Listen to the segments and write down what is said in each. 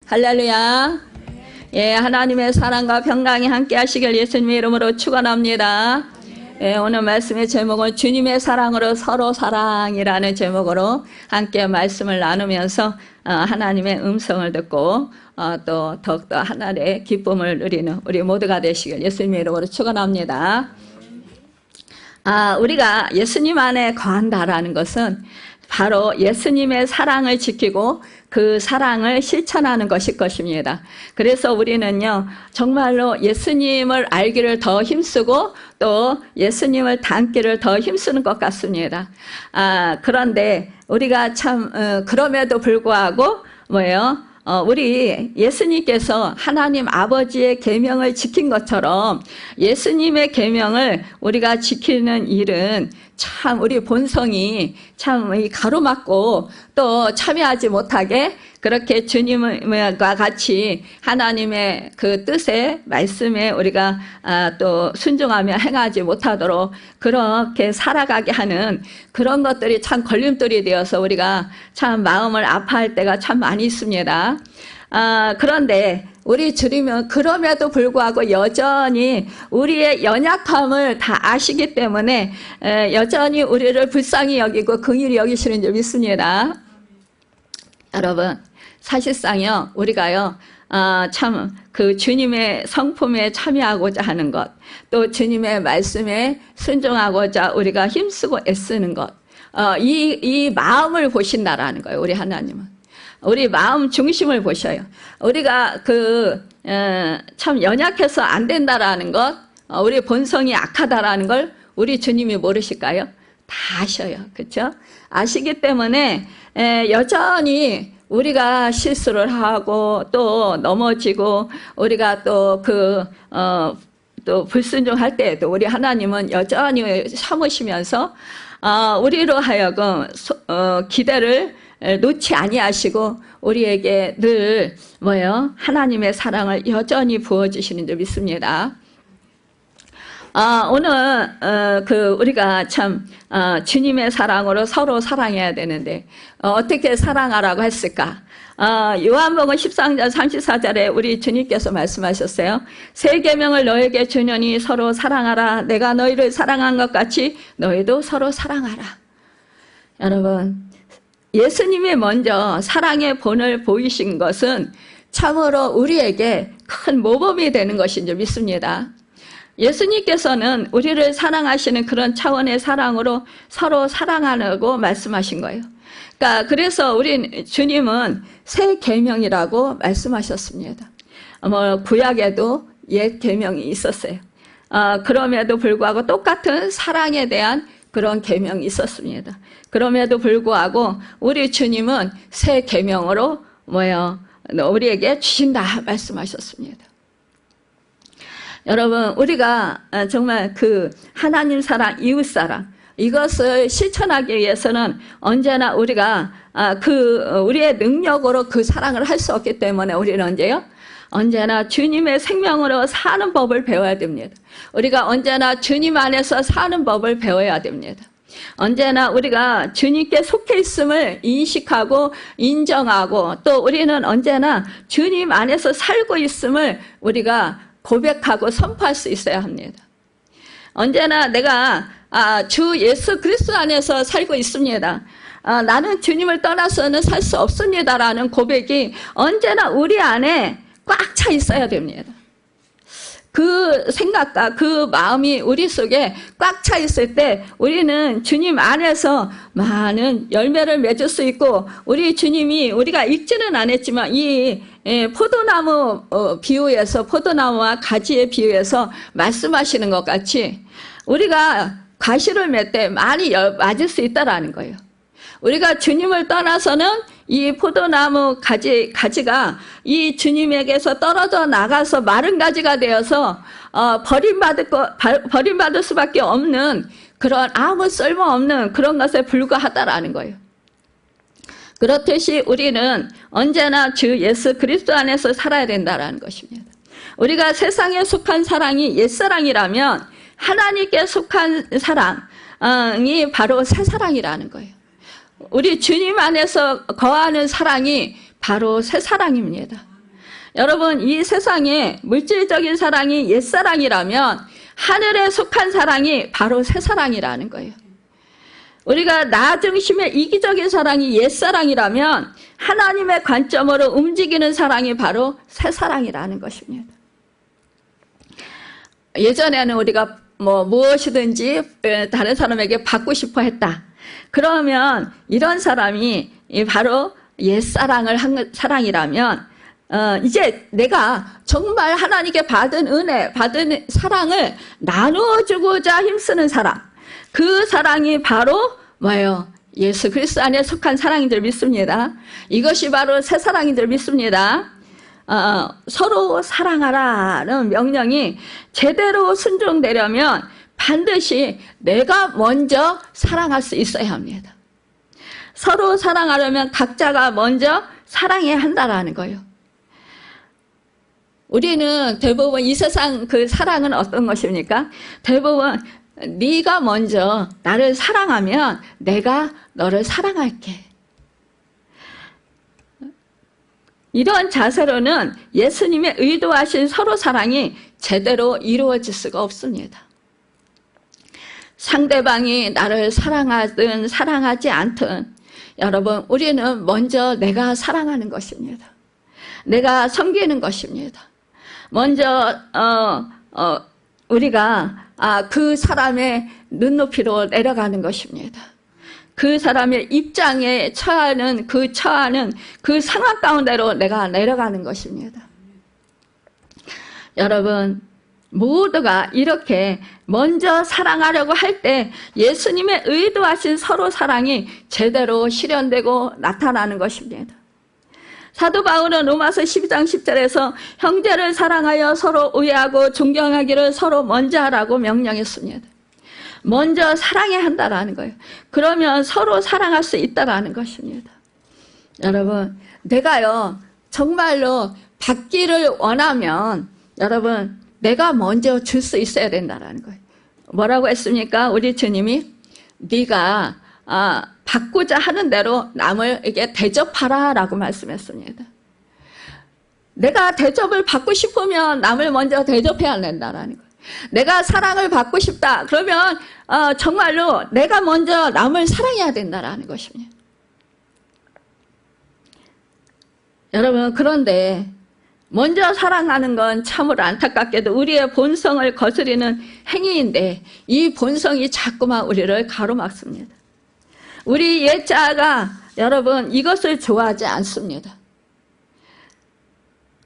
할렐루야. 예, 하나님의 사랑과 평강이 함께 하시길 예수님의 이름으로 축원합니다. 예, 오늘 말씀의 제목은 주님의 사랑으로 서로 사랑이라는 제목으로 함께 말씀을 나누면서 하나님의 음성을 듣고 또 더욱더 하나님의 기쁨을 누리는 우리 모두가 되시길 예수님의 이름으로 축원합니다. 우리가 예수님 안에 거한다라는 것은 바로 예수님의 사랑을 지키고 그 사랑을 실천하는 것일 것입니다. 그래서 우리는요, 정말로 예수님을 알기를 더 힘쓰고 또 예수님을 닮기를 더 힘쓰는 것 같습니다. 그런데 우리가 참 그럼에도 불구하고 우리 예수님께서 하나님 아버지의 계명을 지킨 것처럼 예수님의 계명을 우리가 지키는 일은 참 우리 본성이 참 가로막고 또 참여하지 못하게 그렇게 주님과 같이 하나님의 그 뜻에 말씀에 우리가 또 순종하며 행하지 못하도록 그렇게 살아가게 하는 그런 것들이 참 걸림돌이 되어서 우리가 참 마음을 아파할 때가 참 많이 있습니다. 그런데 우리 주님은 그럼에도 불구하고 여전히 우리의 연약함을 다 아시기 때문에 여전히 우리를 불쌍히 여기고 긍휼히 여기시는 줄 믿습니다. 여러분, 사실상요, 우리가요, 참 그 주님의 성품에 참여하고자 하는 것, 또 주님의 말씀에 순종하고자 우리가 힘쓰고 애쓰는 것, 이 마음을 보신다라는 거예요, 우리 하나님은. 우리 마음 중심을 보셔요. 우리가 참 연약해서 안 된다라는 것, 우리 본성이 악하다라는 걸 우리 주님이 모르실까요? 다 아셔요. 그렇죠? 아시기 때문에 여전히 우리가 실수를 하고 또 넘어지고 우리가 또 또 불순종할 때에도 우리 하나님은 여전히 참으시면서 우리로 하여금 기대를 놓지 아니하시고 우리에게 늘 하나님의 사랑을 여전히 부어주시는 줄 믿습니다. 오늘 우리가 참 주님의 사랑으로 서로 사랑해야 되는데 어떻게 사랑하라고 했을까? 요한복음 13장 34절에 우리 주님께서 말씀하셨어요. 새 계명을 너에게 주노니 서로 사랑하라. 내가 너희를 사랑한 것 같이 너희도 서로 사랑하라. 여러분, 예수님이 먼저 사랑의 본을 보이신 것은 참으로 우리에게 큰 모범이 되는 것인 줄 믿습니다. 예수님께서는 우리를 사랑하시는 그런 차원의 사랑으로 서로 사랑하라고 말씀하신 거예요. 그래서 우리 주님은 새 계명이라고 말씀하셨습니다. 구약에도 옛 계명이 있었어요. 그럼에도 불구하고 똑같은 사랑에 대한 그런 계명이 있었습니다. 그럼에도 불구하고 우리 주님은 새 계명으로 우리에게 주신다 말씀하셨습니다. 여러분, 우리가 정말 그 하나님 사랑, 이웃 사랑 이것을 실천하기 위해서는 언제나 우리가 우리의 능력으로 그 사랑을 할 수 없기 때문에 우리는 언제나 주님의 생명으로 사는 법을 배워야 됩니다. 우리가 언제나 주님 안에서 사는 법을 배워야 됩니다. 언제나 우리가 주님께 속해 있음을 인식하고 인정하고 또 우리는 언제나 주님 안에서 살고 있음을 우리가 고백하고 선포할 수 있어야 합니다. 언제나 내가 주 예수 그리스도 안에서 살고 있습니다. 나는 주님을 떠나서는 살 수 없습니다라는 고백이 언제나 우리 안에 꽉 차 있어야 됩니다. 그 생각과 그 마음이 우리 속에 꽉 차 있을 때 우리는 주님 안에서 많은 열매를 맺을 수 있고 우리 주님이 우리가 읽지는 않았지만 이 포도나무 비유에서 포도나무와 가지의 비유에서 말씀하시는 것 같이 우리가 과실을 맺을 때 많이 맞을 수 있다라는 거예요. 우리가 주님을 떠나서는 이 포도나무 가지가 이 주님에게서 떨어져 나가서 마른 가지가 되어서 버림받을 수밖에 없는 그런 아무 쓸모없는 그런 것에 불과하다라는 거예요. 그렇듯이 우리는 언제나 주 예수 그리스도 안에서 살아야 된다라는 것입니다. 우리가 세상에 속한 사랑이 옛사랑이라면 하나님께 속한 사랑이 바로 새사랑이라는 거예요. 우리 주님 안에서 거하는 사랑이 바로 새사랑입니다. 여러분, 이 세상에 물질적인 사랑이 옛사랑이라면 하늘에 속한 사랑이 바로 새사랑이라는 거예요. 우리가 나 중심의 이기적인 사랑이 옛사랑이라면 하나님의 관점으로 움직이는 사랑이 바로 새사랑이라는 것입니다. 예전에는 우리가 무엇이든지 다른 사람에게 받고 싶어 했다. 그러면 이런 사람이 바로 옛사랑을 한 사랑이라면 이제 내가 정말 하나님께 받은 은혜, 받은 사랑을 나누어주고자 힘쓰는 사랑, 그 사랑이 바로 뭐예요? 예수 그리스도 안에 속한 사랑인 줄 믿습니다. 이것이 바로 새 사랑인 줄 믿습니다. 서로 사랑하라는 명령이 제대로 순종되려면 반드시 내가 먼저 사랑할 수 있어야 합니다. 서로 사랑하려면 각자가 먼저 사랑해야 한다는 거예요. 우리는 대부분 이 세상 그 사랑은 어떤 것입니까? 대부분 네가 먼저 나를 사랑하면 내가 너를 사랑할게. 이런 자세로는 예수님의 의도하신 서로 사랑이 제대로 이루어질 수가 없습니다. 상대방이 나를 사랑하든 사랑하지 않든 여러분, 우리는 먼저 내가 사랑하는 것입니다. 내가 섬기는 것입니다. 먼저 우리가 그 사람의 눈높이로 내려가는 것입니다. 그 사람의 입장에 처하는 그 상황 가운데로 내가 내려가는 것입니다. 여러분, 모두가 이렇게 먼저 사랑하려고 할 때 예수님의 의도하신 서로 사랑이 제대로 실현되고 나타나는 것입니다. 사도 바울은 로마서 12장 10절에서 형제를 사랑하여 서로 우애하고 존경하기를 서로 먼저 하라고 명령했습니다. 먼저 사랑해야 한다라는 거예요. 그러면 서로 사랑할 수 있다라는 것입니다. 여러분, 내가요 정말로 받기를 원하면 여러분 내가 먼저 줄 수 있어야 된다라는 거예요. 뭐라고 했습니까? 우리 주님이 네가 받고자 하는 대로 남에게 대접하라 라고 말씀했습니다. 내가 대접을 받고 싶으면 남을 먼저 대접해야 된다라는 거예요. 내가 사랑을 받고 싶다. 그러면 정말로 내가 먼저 남을 사랑해야 된다라는 것입니다. 여러분, 그런데 먼저 사랑하는 건 참으로 안타깝게도 우리의 본성을 거스리는 행위인데 이 본성이 자꾸만 우리를 가로막습니다. 우리 옛자가 여러분 이것을 좋아하지 않습니다.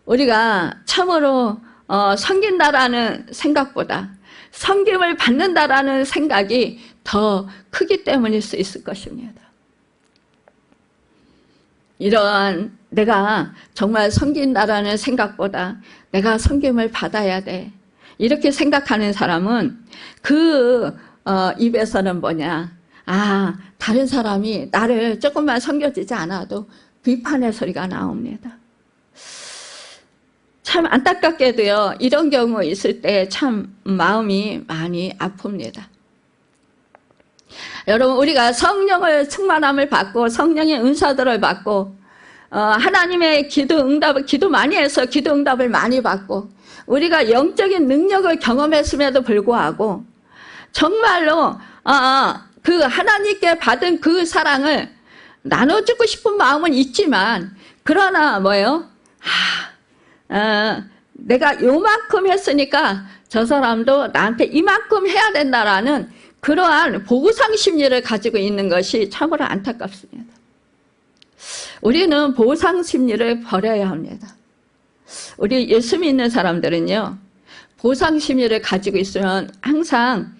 우리가 참으로 섬긴다라는 생각보다 섬김을 받는다라는 생각이 더 크기 때문일 수 있을 것입니다. 이러한 내가 정말 섬긴다라는 생각보다 내가 섬김을 받아야 돼. 이렇게 생각하는 사람은 그 입에서는 뭐냐. 다른 사람이 나를 조금만 섬겨주지 않아도 비판의 소리가 나옵니다. 참 안타깝게도요. 이런 경우 있을 때 참 마음이 많이 아픕니다. 여러분, 우리가 성령을 충만함을 받고 성령의 은사들을 받고 하나님의 기도 많이 해서 기도 응답을 많이 받고 우리가 영적인 능력을 경험했음에도 불구하고 정말로 그 하나님께 받은 그 사랑을 나눠주고 싶은 마음은 있지만 그러나 뭐예요? 내가 요만큼 했으니까 저 사람도 나한테 이만큼 해야 된다라는 그러한 보상 심리를 가지고 있는 것이 참으로 안타깝습니다. 우리는 보상 심리를 버려야 합니다. 우리 예수 믿는 사람들은요, 보상 심리를 가지고 있으면 항상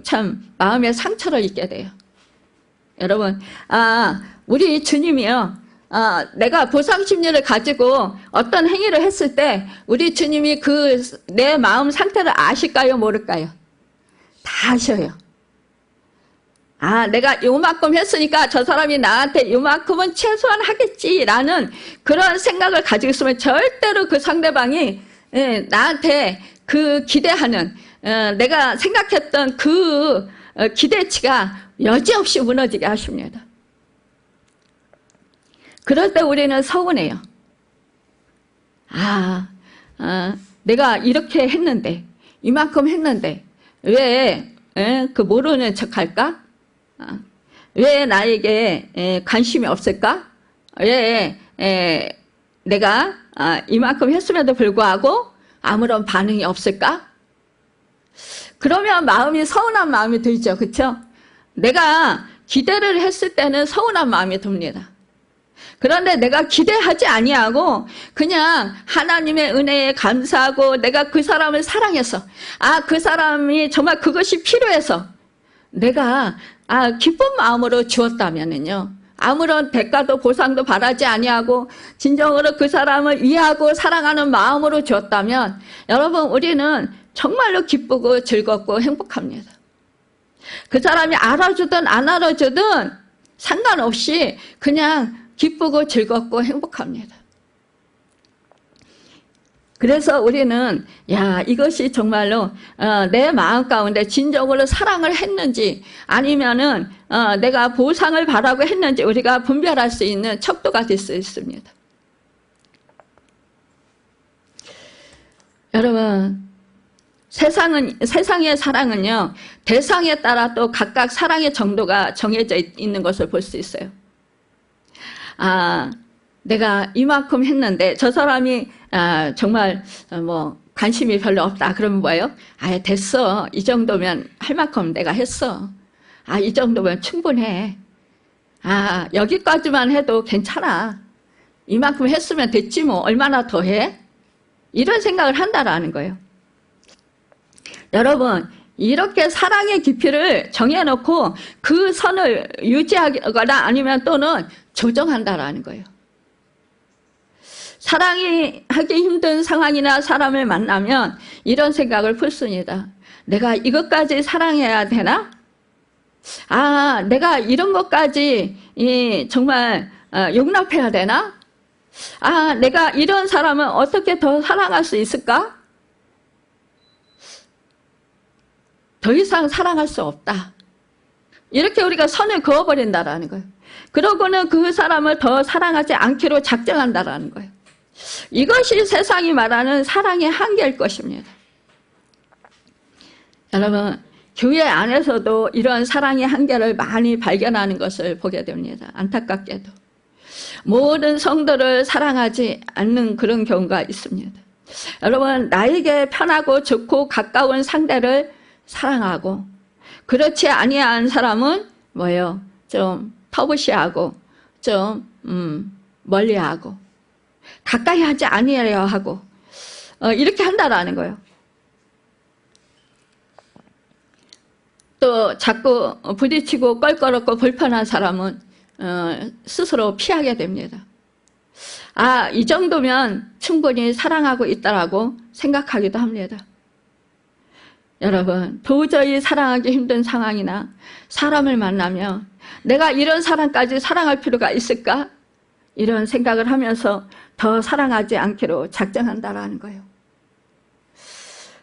참 마음에 상처를 입게 돼요. 여러분, 우리 주님이요, 내가 보상 심리를 가지고 어떤 행위를 했을 때 우리 주님이 내 마음 상태를 아실까요? 모를까요? 다 아셔요. 내가 요만큼 했으니까 저 사람이 나한테 요만큼은 최소한 하겠지라는 그런 생각을 가지고 있으면 절대로 그 상대방이 나한테 그 기대하는 내가 생각했던 그 기대치가 여지없이 무너지게 하십니다. 그럴 때 우리는 서운해요. 내가 이렇게 했는데, 이만큼 했는데, 왜, 그 모르는 척 할까? 왜 나에게 관심이 없을까? 왜, 내가 이만큼 했음에도 불구하고 아무런 반응이 없을까? 그러면 마음이 서운한 마음이 들죠. 그렇죠? 내가 기대를 했을 때는 서운한 마음이 듭니다. 그런데 내가 기대하지 아니하고 그냥 하나님의 은혜에 감사하고 내가 그 사람을 사랑해서 그 사람이 정말 그것이 필요해서 내가 기쁜 마음으로 주었다면은요. 아무런 대가도 보상도 바라지 아니하고 진정으로 그 사람을 이해하고 사랑하는 마음으로 주었다면 여러분 우리는 정말로 기쁘고 즐겁고 행복합니다. 그 사람이 알아주든 안 알아주든 상관없이 그냥 기쁘고 즐겁고 행복합니다. 그래서 우리는 이것이 정말로 내 마음 가운데 진정으로 사랑을 했는지 아니면은 내가 보상을 바라고 했는지 우리가 분별할 수 있는 척도가 될 수 있습니다. 여러분 세상의 사랑은요 대상에 따라 또 각각 사랑의 정도가 정해져 있는 것을 볼 수 있어요. 내가 이만큼 했는데 저 사람이 정말 뭐 관심이 별로 없다 그러면 뭐예요? 됐어. 이 정도면 할 만큼 내가 했어. 이 정도면 충분해. 여기까지만 해도 괜찮아. 이만큼 했으면 됐지 뭐 얼마나 더 해? 이런 생각을 한다라는 거예요. 여러분 이렇게 사랑의 깊이를 정해놓고 그 선을 유지하거나 아니면 또는 조정한다라는 거예요. 사랑이 하기 힘든 상황이나 사람을 만나면 이런 생각을 품습니다. 내가 이것까지 사랑해야 되나? 내가 이런 것까지 정말 용납해야 되나? 내가 이런 사람은 어떻게 더 사랑할 수 있을까? 더 이상 사랑할 수 없다. 이렇게 우리가 선을 그어버린다라는 거예요. 그러고는 그 사람을 더 사랑하지 않기로 작정한다라는 거예요. 이것이 세상이 말하는 사랑의 한계일 것입니다. 여러분 교회 안에서도 이런 사랑의 한계를 많이 발견하는 것을 보게 됩니다. 안타깝게도 모든 성도를 사랑하지 않는 그런 경우가 있습니다. 여러분 나에게 편하고 좋고 가까운 상대를 사랑하고 그렇지 아니한 사람은 뭐예요? 좀 터부시하고 좀 멀리하고 가까이 하지 아니하려 하고 이렇게 한다라는 거예요. 또 자꾸 부딪히고 껄끄럽고 불편한 사람은 스스로 피하게 됩니다. 이 정도면 충분히 사랑하고 있다라고 생각하기도 합니다. 여러분 도저히 사랑하기 힘든 상황이나 사람을 만나면 내가 이런 사람까지 사랑할 필요가 있을까? 이런 생각을 하면서 더 사랑하지 않기로 작정한다라는 거예요.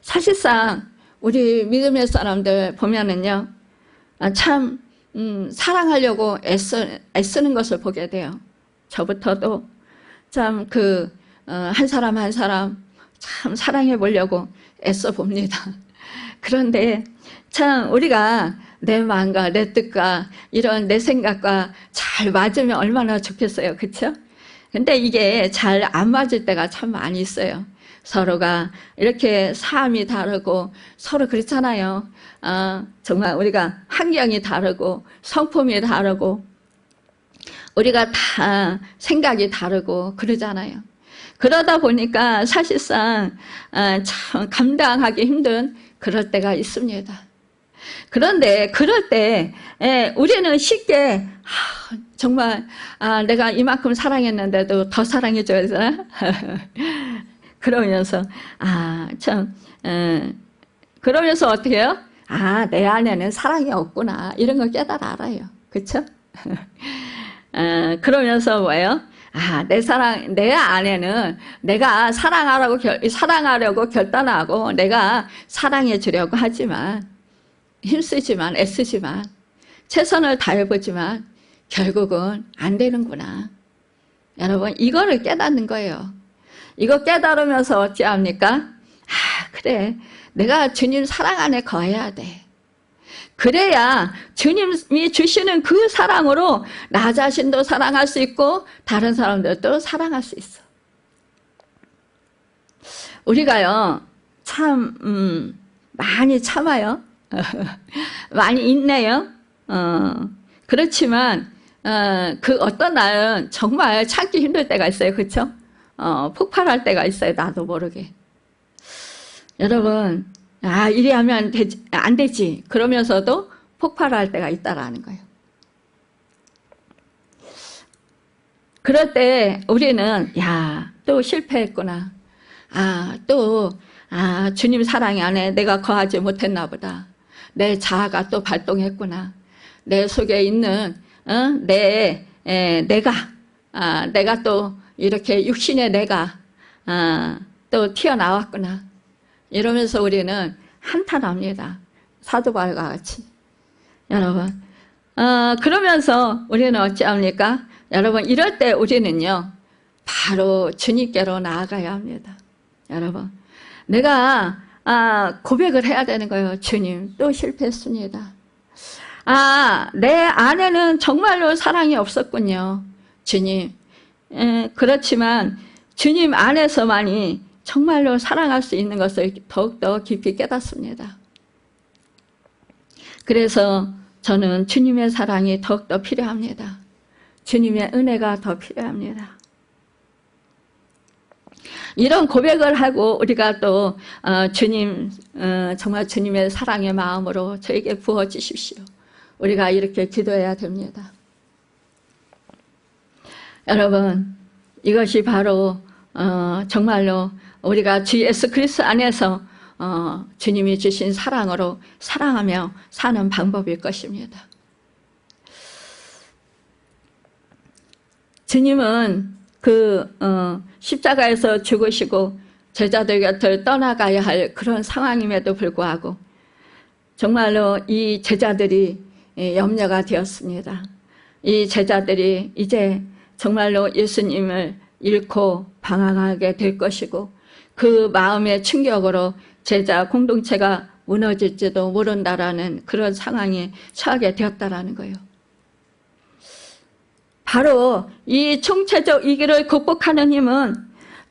사실상 우리 믿음의 사람들 보면은요 참 사랑하려고 애쓰는 것을 보게 돼요. 저부터도 참 한 사람 한 사람 참 사랑해 보려고 애써 봅니다. 그런데 참 우리가 내 마음과 내 뜻과 이런 내 생각과 잘 맞으면 얼마나 좋겠어요. 그렇죠? 근데 이게 잘 안 맞을 때가 참 많이 있어요. 서로가 이렇게 삶이 다르고 서로 그렇잖아요. 정말 우리가 환경이 다르고 성품이 다르고 우리가 다 생각이 다르고 그러잖아요. 그러다 보니까 사실상 참 감당하기 힘든 그럴 때가 있습니다. 그런데 그럴 때 우리는 쉽게 정말 내가 이만큼 사랑했는데도 더 사랑해줘야 되나? 그러면서 그러면서 어떻게 해요? 내 안에는 사랑이 없구나 이런 걸 깨달아 알아요. 그렇죠? 그러면서 뭐예요? 내 안에는 내가 사랑하려고 결단하고 내가 사랑해 주려고 하지만 힘쓰지만 애쓰지만 최선을 다해보지만 결국은 안 되는구나. 여러분 이거를 깨닫는 거예요. 이거 깨달으면서 어찌합니까? 그래, 내가 주님 사랑 안에 거해야 돼. 그래야 주님이 주시는 그 사랑으로 나 자신도 사랑할 수 있고 다른 사람들도 사랑할 수 있어. 우리가요, 참 많이 참아요. 많이 인내요. 그렇지만 그 어떤 날은 정말 참기 힘들 때가 있어요. 그렇죠? 폭발할 때가 있어요. 나도 모르게. 여러분, 이리 하면 안 되지. 그러면서도 폭발할 때가 있다라는 거예요. 그럴 때 우리는 또 실패했구나. 주님 사랑 안에 내가 거하지 못했나 보다. 내 자아가 또 발동했구나. 내 속에 있는 내가 또 이렇게 육신의 내가 또 튀어나왔구나. 이러면서 우리는 한탄합니다. 사도 바울과 같이. 여러분, 그러면서 우리는 어찌합니까? 여러분, 이럴 때 우리는요, 바로 주님께로 나아가야 합니다. 여러분, 내가 고백을 해야 되는 거예요. 주님, 또 실패했습니다. 내 안에는 정말로 사랑이 없었군요. 주님. 그렇지만 주님 안에서만이 정말로 사랑할 수 있는 것을 더욱더 깊이 깨닫습니다. 그래서 저는 주님의 사랑이 더욱더 필요합니다. 주님의 은혜가 더 필요합니다. 이런 고백을 하고 우리가 또 정말 주님의 사랑의 마음으로 저에게 부어주십시오. 우리가 이렇게 기도해야 됩니다. 여러분, 이것이 바로 정말로 우리가 주 예수 그리스도 안에서 주님이 주신 사랑으로 사랑하며 사는 방법일 것입니다. 주님은 십자가에서 죽으시고 제자들 곁을 떠나가야 할 그런 상황임에도 불구하고 정말로 이 제자들이 염려가 되었습니다. 이 제자들이 이제 정말로 예수님을 잃고 방황하게 될 것이고 그 마음의 충격으로 제자 공동체가 무너질지도 모른다라는 그런 상황에 처하게 되었다라는 거예요. 바로 이 총체적 위기를 극복하는 힘은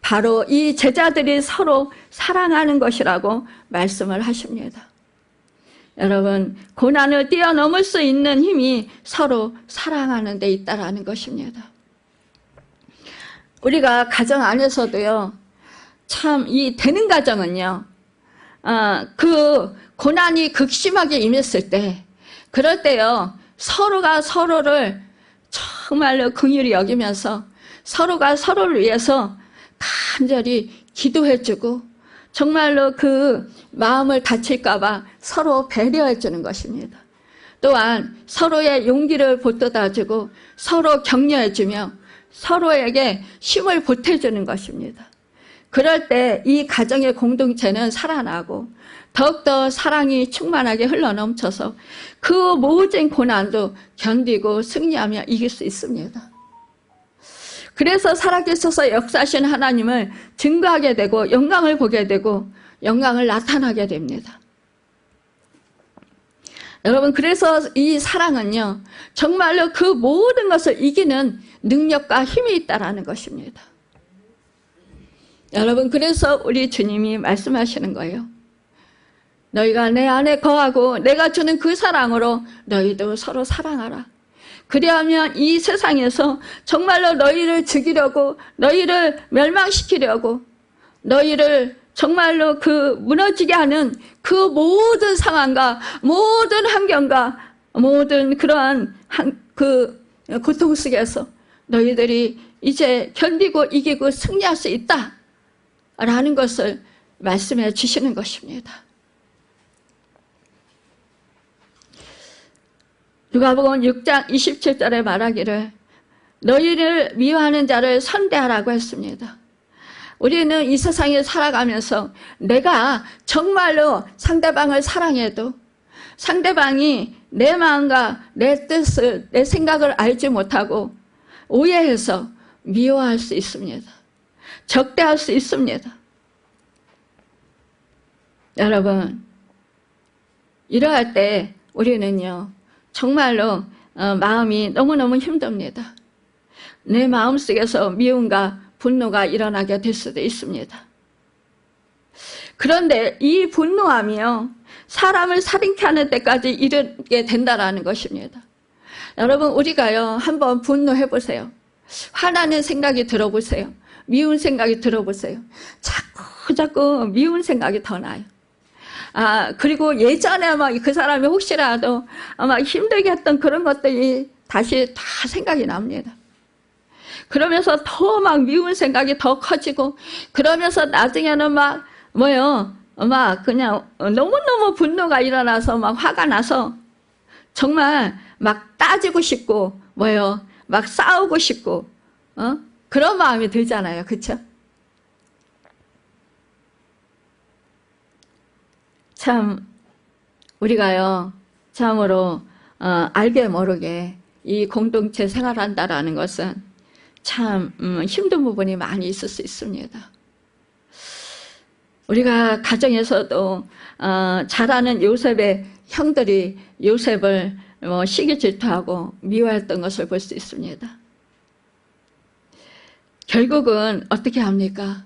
바로 이 제자들이 서로 사랑하는 것이라고 말씀을 하십니다. 여러분, 고난을 뛰어넘을 수 있는 힘이 서로 사랑하는 데 있다라는 것입니다. 우리가 가정 안에서도요, 참 이 되는 가정은요, 그 고난이 극심하게 임했을 때, 그럴 때요, 서로가 서로를 정말로 긍휼히 여기면서 서로가 서로를 위해서 간절히 기도해주고 정말로 그 마음을 다칠까 봐 서로 배려해주는 것입니다. 또한 서로의 용기를 보듬어주고 서로 격려해주며 서로에게 힘을 보태주는 것입니다. 그럴 때 이 가정의 공동체는 살아나고 더욱더 사랑이 충만하게 흘러넘쳐서 그 모든 고난도 견디고 승리하며 이길 수 있습니다. 그래서 살아계셔서 역사하신 하나님을 증거하게 되고 영광을 보게 되고 영광을 나타나게 됩니다. 여러분, 그래서 이 사랑은요, 정말로 그 모든 것을 이기는 능력과 힘이 있다라는 것입니다. 여러분, 그래서 우리 주님이 말씀하시는 거예요. 너희가 내 안에 거하고 내가 주는 그 사랑으로 너희도 서로 사랑하라. 그리하면 이 세상에서 정말로 너희를 죽이려고, 너희를 멸망시키려고, 너희를 정말로 그 무너지게 하는 그 모든 상황과 모든 환경과 모든 그러한 그 고통 속에서 너희들이 이제 견디고 이기고 승리할 수 있다라는 것을 말씀해 주시는 것입니다. 누가복음 6장 27절에 말하기를 너희를 미워하는 자를 선대하라고 했습니다. 우리는 이 세상에 살아가면서 내가 정말로 상대방을 사랑해도 상대방이 내 마음과 내 뜻을, 내 생각을 알지 못하고 오해해서 미워할 수 있습니다. 적대할 수 있습니다. 여러분, 이러할 때 우리는요, 정말로 마음이 너무너무 힘듭니다. 내 마음속에서 미움과 분노가 일어나게 될 수도 있습니다. 그런데 이 분노함이요, 사람을 살인케 하는 데까지 이르게 된다라는 것입니다. 여러분, 우리가요, 한번 분노해 보세요. 화나는 생각이 들어보세요. 미운 생각이 들어보세요. 자꾸 미운 생각이 더 나요. 그리고 예전에 막 그 사람이 혹시라도 막 힘들게 했던 그런 것들이 다시 다 생각이 납니다. 그러면서 더 막 미운 생각이 더 커지고, 그러면서 나중에는 막 그냥 너무너무 분노가 일어나서 막 화가 나서 정말 막 따지고 싶고, 막 싸우고 싶고, 그런 마음이 들잖아요. 그쵸? 참, 우리가요, 참으로, 알게 모르게 이 공동체 생활한다라는 것은 참, 힘든 부분이 많이 있을 수 있습니다. 우리가 가정에서도, 잘 아는 요셉의 형들이 요셉을 시기 질투하고 미워했던 것을 볼 수 있습니다. 결국은 어떻게 합니까?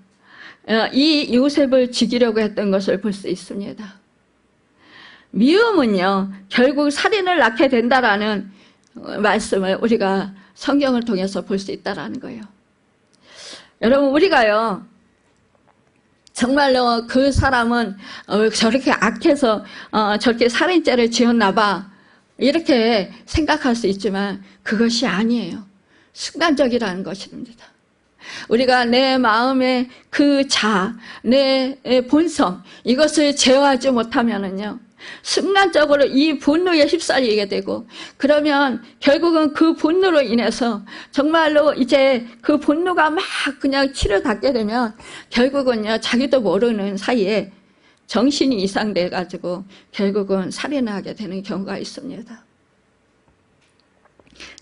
이 요셉을 죽이려고 했던 것을 볼 수 있습니다. 미움은요, 결국 살인을 낳게 된다라는 말씀을 우리가 성경을 통해서 볼 수 있다라는 거예요. 여러분, 우리가요, 정말로 그 사람은 저렇게 악해서 저렇게 살인죄를 지었나 봐, 이렇게 생각할 수 있지만 그것이 아니에요. 순간적이라는 것입니다. 우리가 내 마음의 그 내 본성, 이것을 제어하지 못하면은요, 순간적으로 이 분노에 휩쓸리게 되고, 그러면 결국은 그 분노로 인해서 정말로 이제 그 분노가 막 그냥 치를 닫게 되면 결국은요, 자기도 모르는 사이에 정신이 이상돼 가지고 결국은 살인을 하게 되는 경우가 있습니다.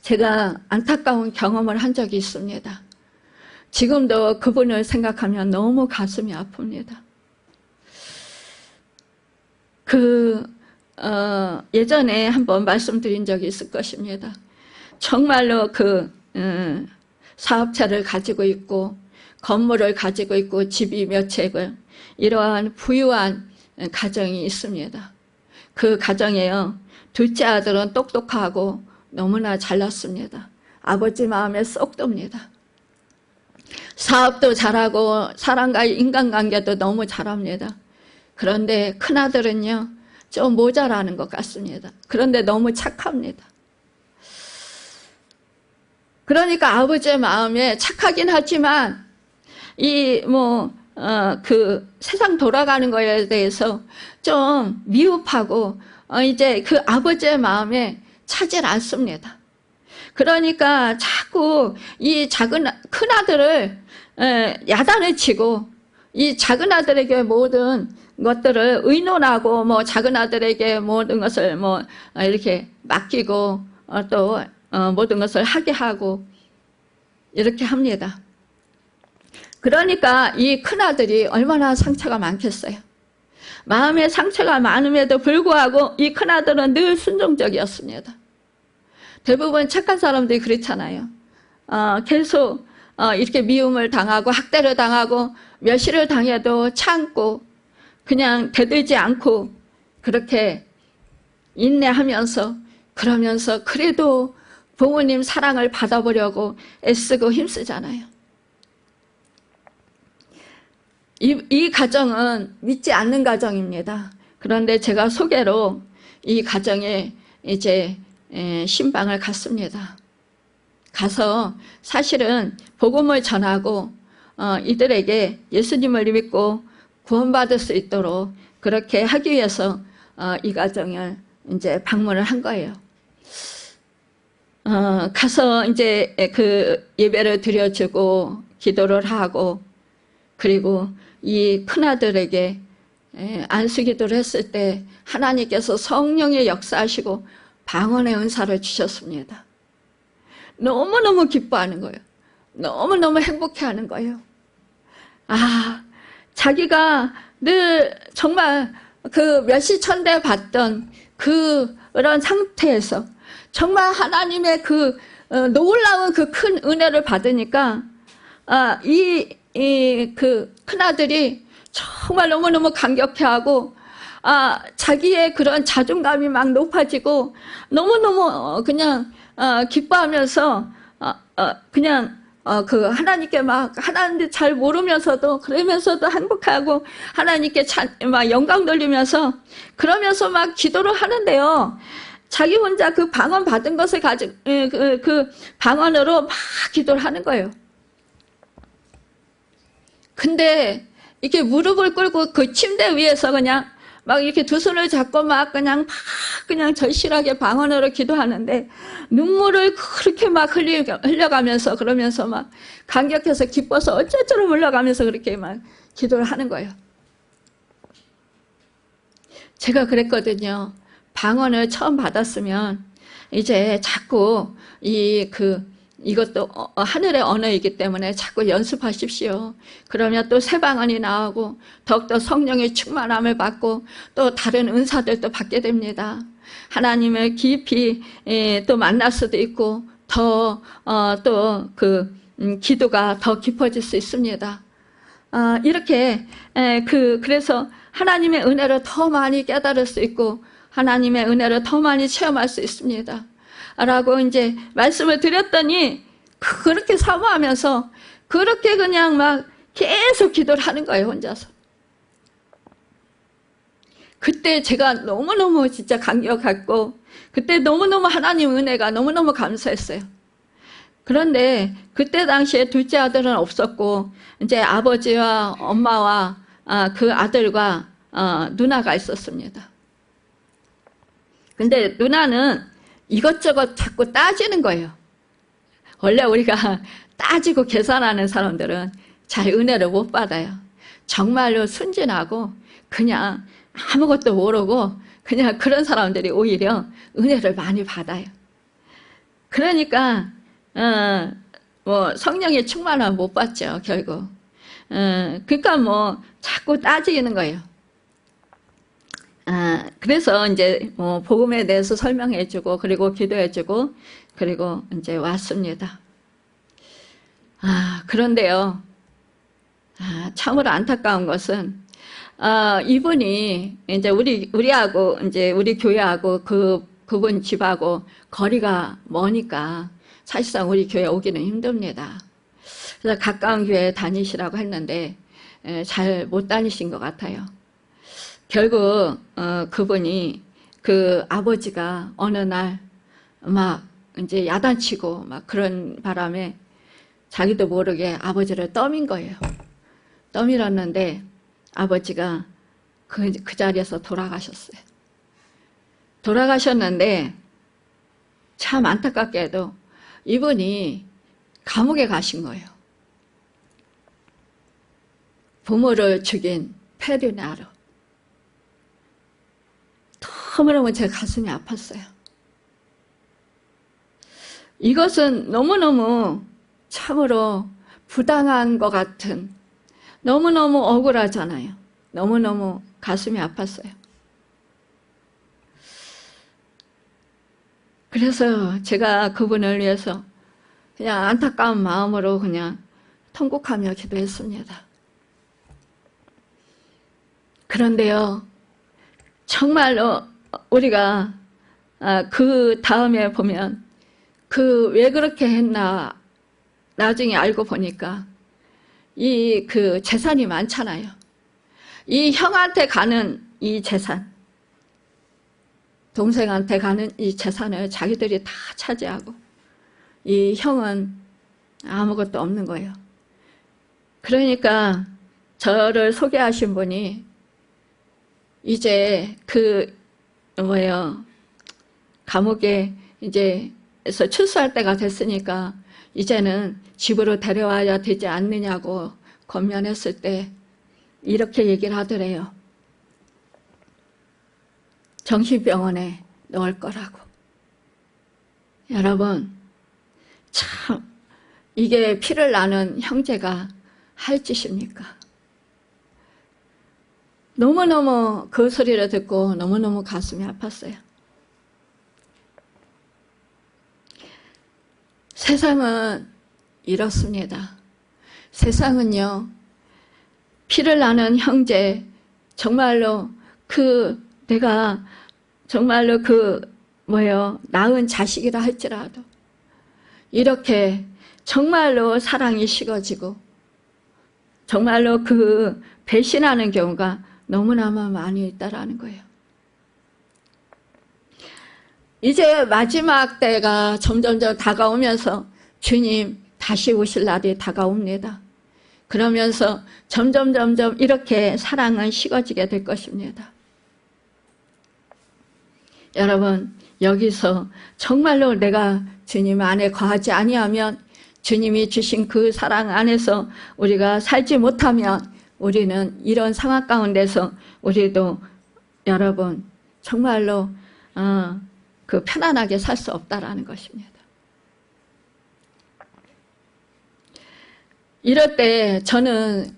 제가 안타까운 경험을 한 적이 있습니다. 지금도 그분을 생각하면 너무 가슴이 아픕니다. 예전에 한번 말씀드린 적이 있을 것입니다. 정말로 사업체를 가지고 있고, 건물을 가지고 있고, 집이 몇 채고, 이러한 부유한 가정이 있습니다. 그 가정에요, 둘째 아들은 똑똑하고 너무나 잘났습니다. 아버지 마음에 쏙 듭니다. 사업도 잘하고 사람과의 인간관계도 너무 잘합니다. 그런데 큰아들은요, 좀 모자라는 것 같습니다. 그런데 너무 착합니다. 그러니까 아버지의 마음에 착하긴 하지만 세상 돌아가는 거에 대해서 좀 미흡하고 이제 그 아버지의 마음에 차질 않습니다. 그러니까 자꾸 이 큰 아들을 야단을 치고, 이 작은 아들에게 모든 것들을 의논하고, 작은 아들에게 모든 것을 이렇게 맡기고, 또 모든 것을 하게 하고, 이렇게 합니다. 그러니까 이 큰 아들이 얼마나 상처가 많겠어요. 마음의 상처가 많음에도 불구하고 이 큰 아들은 늘 순종적이었습니다. 대부분 착한 사람들이 그렇잖아요. 계속 이렇게 미움을 당하고 학대를 당하고 멸시를 당해도 참고 그냥 대들지 않고 그렇게 인내하면서, 그러면서 그래도 부모님 사랑을 받아보려고 애쓰고 힘쓰잖아요. 이 가정은 믿지 않는 가정입니다. 그런데 제가 소개로 이 가정에 이제 신방을 갔습니다. 가서 사실은 복음을 전하고 이들에게 예수님을 믿고 구원받을 수 있도록 그렇게 하기 위해서 이 가정을 이제 방문을 한 거예요. 가서 이제 그 예배를 드려주고 기도를 하고, 그리고 이 큰아들에게 안수기도를 했을 때 하나님께서 성령의 역사하시고 방언의 은사를 주셨습니다. 너무너무 기뻐하는 거예요. 너무너무 행복해하는 거예요. 자기가 늘 정말 그 몇시천대 받던 그런 상태에서 정말 하나님의 그 놀라운 그 큰 은혜를 받으니까 그 큰아들이 정말 너무너무 감격해하고 자기의 그런 자존감이 막 높아지고 너무너무 그냥 기뻐하면서 그냥 그 하나님께 막 하나님도 잘 모르면서도 그러면서도 행복하고 하나님께 막 영광 돌리면서 그러면서 막 기도를 하는데요. 자기 혼자 그 방언 받은 것을 가지고 그 방언으로 막 기도를 하는 거예요. 근데 이렇게 무릎을 꿇고 그 침대 위에서 그냥 막 이렇게 두 손을 잡고 막 그냥 절실하게 방언으로 기도하는데 눈물을 그렇게 막 흘려가면서 그러면서 막 감격해서 기뻐서 어쩔처럼 흘러가면서 그렇게 막 기도를 하는 거예요. 제가 그랬거든요. 방언을 처음 받았으면 이제 자꾸 이것도 하늘의 언어이기 때문에 자꾸 연습하십시오. 그러면 또 새 방언이 나오고 더욱더 성령의 충만함을 받고 또 다른 은사들도 받게 됩니다. 하나님을 깊이 또 만날 수도 있고 더 또 기도가 더 깊어질 수 있습니다. 이렇게 그래서 하나님의 은혜를 더 많이 깨달을 수 있고 하나님의 은혜를 더 많이 체험할 수 있습니다. 라고 이제 말씀을 드렸더니 그렇게 사모하면서 그렇게 그냥 막 계속 기도를 하는 거예요, 혼자서. 그때 제가 너무너무 진짜 감격했고 그때 너무너무 하나님 은혜가 너무너무 감사했어요. 그런데 그때 당시에 둘째 아들은 없었고 이제 아버지와 엄마와 그 아들과 누나가 있었습니다. 근데 누나는 이것저것 자꾸 따지는 거예요. 원래 우리가 따지고 계산하는 사람들은 잘 은혜를 못 받아요. 정말로 순진하고 그냥 아무것도 모르고 그냥 그런 사람들이 오히려 은혜를 많이 받아요. 그러니까 뭐 성령의 충만함 못 받죠, 결국. 그러니까 뭐 자꾸 따지는 거예요. 그래서 이제 복음에 대해서 설명해주고 그리고 기도해주고 그리고 이제 왔습니다. 그런데요, 참으로 안타까운 것은 이분이 이제 우리하고 이제 우리 교회하고 그분 집하고 거리가 머니까 사실상 우리 교회 오기는 힘듭니다. 그래서 가까운 교회에 다니시라고 했는데 잘 못 다니신 것 같아요. 결국 그분이 그 아버지가 어느 날 막 이제 야단치고 막 그런 바람에 자기도 모르게 아버지를 떠민 거예요. 떠밀었는데 아버지가 그 자리에서 돌아가셨어요. 돌아가셨는데 참 안타깝게도 이분이 감옥에 가신 거예요. 부모를 죽인 페르나로. 너무너무 제 가슴이 아팠어요. 이것은 너무너무 참으로 부당한 것 같은 너무너무 억울하잖아요. 너무너무 가슴이 아팠어요. 그래서 제가 그분을 위해서 그냥 안타까운 마음으로 그냥 통곡하며 기도했습니다. 그런데요, 정말로 우리가 그 다음에 보면 왜 그렇게 했나 나중에 알고 보니까 그 재산이 많잖아요. 이 형한테 가는 이 재산, 동생한테 가는 이 재산을 자기들이 다 차지하고 이 형은 아무것도 없는 거예요. 그러니까 저를 소개하신 분이 이제 감옥에 이제서 출소할 때가 됐으니까 이제는 집으로 데려와야 되지 않느냐고 권면했을 때 이렇게 얘기를 하더래요. 정신병원에 넣을 거라고. 여러분, 참 이게 피를 나눈 형제가 할 짓입니까? 너무너무 그 소리를 듣고 너무너무 가슴이 아팠어요. 세상은 이렇습니다. 세상은요, 피를 나는 형제, 정말로 내가 정말로 낳은 자식이라 할지라도 이렇게 정말로 사랑이 식어지고 정말로 배신하는 경우가 너무나마 많이 있다라는 거예요. 이제 마지막 때가 점점점 다가오면서 주님 다시 오실 날이 다가옵니다. 그러면서 점점 이렇게 사랑은 식어지게 될 것입니다. 여러분, 여기서 정말로 내가 주님 안에 거하지 아니하면, 주님이 주신 그 사랑 안에서 우리가 살지 못하면 우리는 이런 상황 가운데서 우리도 여러분 정말로 편안하게 살 수 없다라는 것입니다. 이럴 때 저는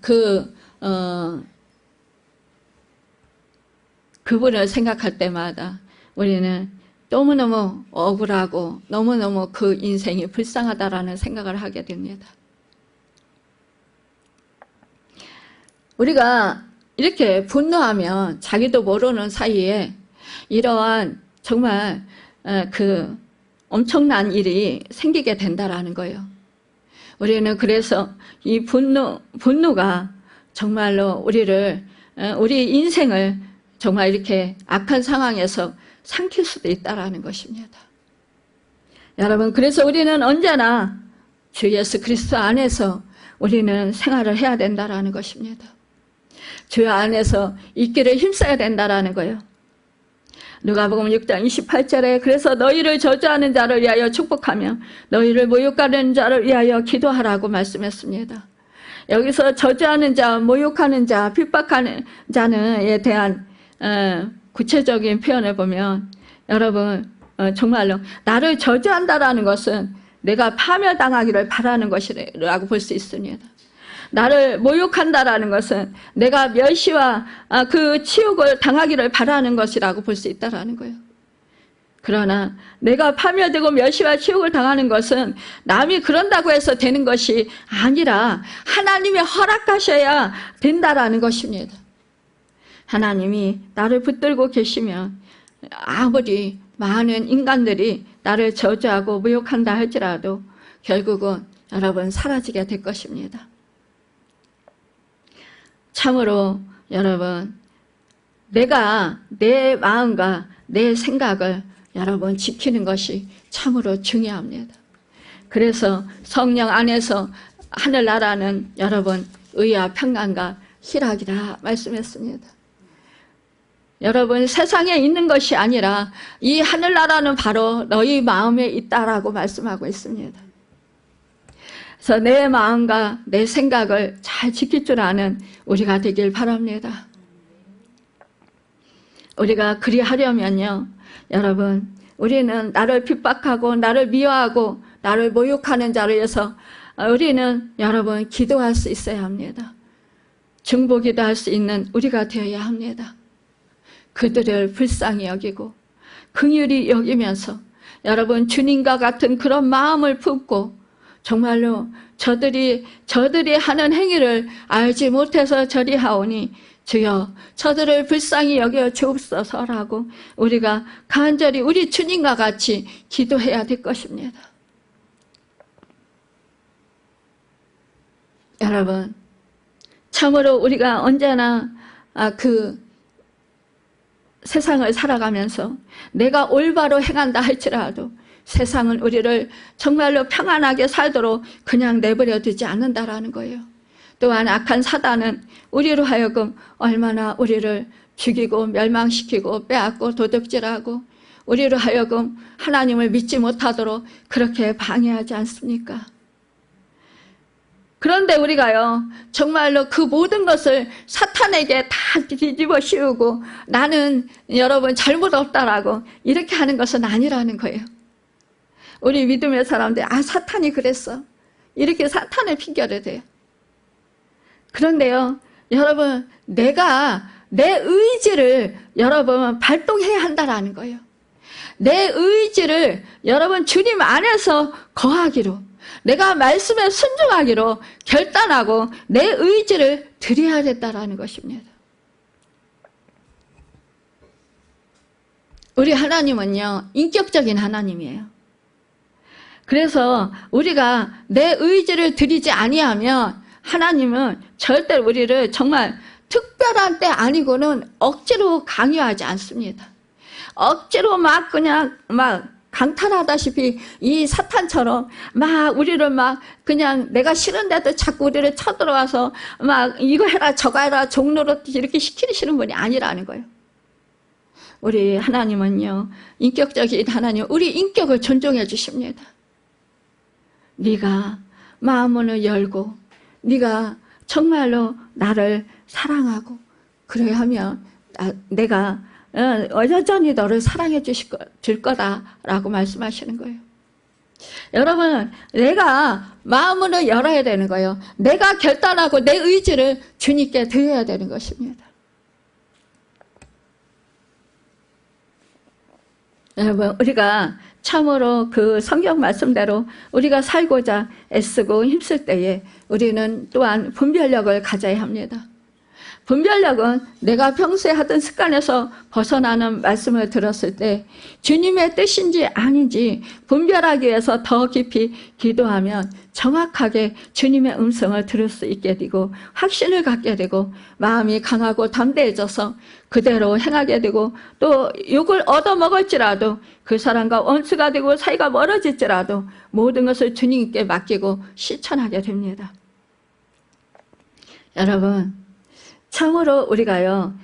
그분을 생각할 때마다 우리는 너무너무 억울하고 너무너무 그 인생이 불쌍하다라는 생각을 하게 됩니다. 우리가 이렇게 분노하면 자기도 모르는 사이에 이러한 정말 엄청난 일이 생기게 된다라는 거예요. 우리는 그래서 이 분노가 정말로 우리 인생을 정말 이렇게 악한 상황에서 삼킬 수도 있다라는 것입니다. 여러분, 그래서 우리는 언제나 주 예수 그리스도 안에서 우리는 생활을 해야 된다라는 것입니다. 주 안에서 있기를 힘써야 된다라는 거예요. 누가복음 6장 28절에 그래서 너희를 저주하는 자를 위하여 축복하며 너희를 모욕하는 자를 위하여 기도하라고 말씀했습니다. 여기서 저주하는 자, 모욕하는 자, 핍박하는 자는에 대한 구체적인 표현을 보면 여러분 정말로 나를 저주한다라는 것은 내가 파멸당하기를 바라는 것이라고 볼 수 있습니다. 나를 모욕한다라는 것은 내가 멸시와 그 치욕을 당하기를 바라는 것이라고 볼 수 있다라는 거예요. 그러나 내가 파멸되고 멸시와 치욕을 당하는 것은 남이 그런다고 해서 되는 것이 아니라 하나님이 허락하셔야 된다라는 것입니다. 하나님이 나를 붙들고 계시면 아무리 많은 인간들이 나를 저주하고 모욕한다 할지라도 결국은 여러분 사라지게 될 것입니다. 참으로 여러분 내가 내 마음과 내 생각을 여러분 지키는 것이 참으로 중요합니다. 그래서 성령 안에서 하늘나라는 여러분 의와 평안과 희락이라 말씀했습니다. 여러분 세상에 있는 것이 아니라 이 하늘나라는 바로 너희 마음에 있다라고 말씀하고 있습니다. 그래서 내 마음과 내 생각을 잘 지킬 줄 아는 우리가 되길 바랍니다. 우리가 그리하려면요, 여러분, 우리는 나를 핍박하고 나를 미워하고 나를 모욕하는 자를 위해서 우리는 여러분 기도할 수 있어야 합니다. 중보기도할 수 있는 우리가 되어야 합니다. 그들을 불쌍히 여기고 긍휼히 여기면서 여러분 주님과 같은 그런 마음을 품고 정말로 저들이 하는 행위를 알지 못해서 저리 하오니 주여 저들을 불쌍히 여겨 주옵소서라고 우리가 간절히 우리 주님과 같이 기도해야 될 것입니다. 여러분 참으로 우리가 언제나 세상을 살아가면서 내가 올바로 행한다 할지라도 세상은 우리를 정말로 평안하게 살도록 그냥 내버려 두지 않는다라는 거예요. 또한 악한 사단은 우리로 하여금 얼마나 우리를 죽이고 멸망시키고 빼앗고 도둑질하고 우리로 하여금 하나님을 믿지 못하도록 그렇게 방해하지 않습니까? 그런데 우리가요 정말로 그 모든 것을 사탄에게 다 뒤집어 씌우고 나는 여러분 잘못 없다라고 이렇게 하는 것은 아니라는 거예요. 우리 믿음의 사람들 사탄이 그랬어 이렇게 사탄을 핑계를 대요. 그런데요, 여러분, 내가 내 의지를 여러분 발동해야 한다라는 거예요. 내 의지를 여러분 주님 안에서 거하기로, 내가 말씀에 순종하기로 결단하고 내 의지를 드려야 된다라는 것입니다. 우리 하나님은요, 인격적인 하나님이에요. 그래서 우리가 내 의지를 드리지 아니하면 하나님은 절대 우리를 정말 특별한 때 아니고는 억지로 강요하지 않습니다. 억지로 막 그냥 막 강탈하다시피 이 사탄처럼 막 우리를 막 그냥 내가 싫은데도 자꾸 우리를 쳐들어와서 막 이거 해라 저거 해라 종로로 이렇게 시키시는 분이 아니라는 거예요. 우리 하나님은요, 인격적인 하나님, 우리 인격을 존중해 주십니다. 네가 마음을 열고 네가 정말로 나를 사랑하고 그래야 하면 내가 여전히 너를 사랑해 줄 거다라고 말씀하시는 거예요. 여러분, 내가 마음을 열어야 되는 거예요. 내가 결단하고 내 의지를 주님께 드려야 되는 것입니다. 여러분, 우리가 참으로 그 성경 말씀대로 우리가 살고자 애쓰고 힘쓸 때에 우리는 또한 분별력을 가져야 합니다. 분별력은 내가 평소에 하던 습관에서 벗어나는 말씀을 들었을 때 주님의 뜻인지 아닌지 분별하기 위해서 더 깊이 기도하면 정확하게 주님의 음성을 들을 수 있게 되고 확신을 갖게 되고 마음이 강하고 담대해져서 그대로 행하게 되고 또 욕을 얻어먹을지라도 그 사람과 원수가 되고 사이가 멀어질지라도 모든 것을 주님께 맡기고 실천하게 됩니다. 여러분, 참으로 우리가요,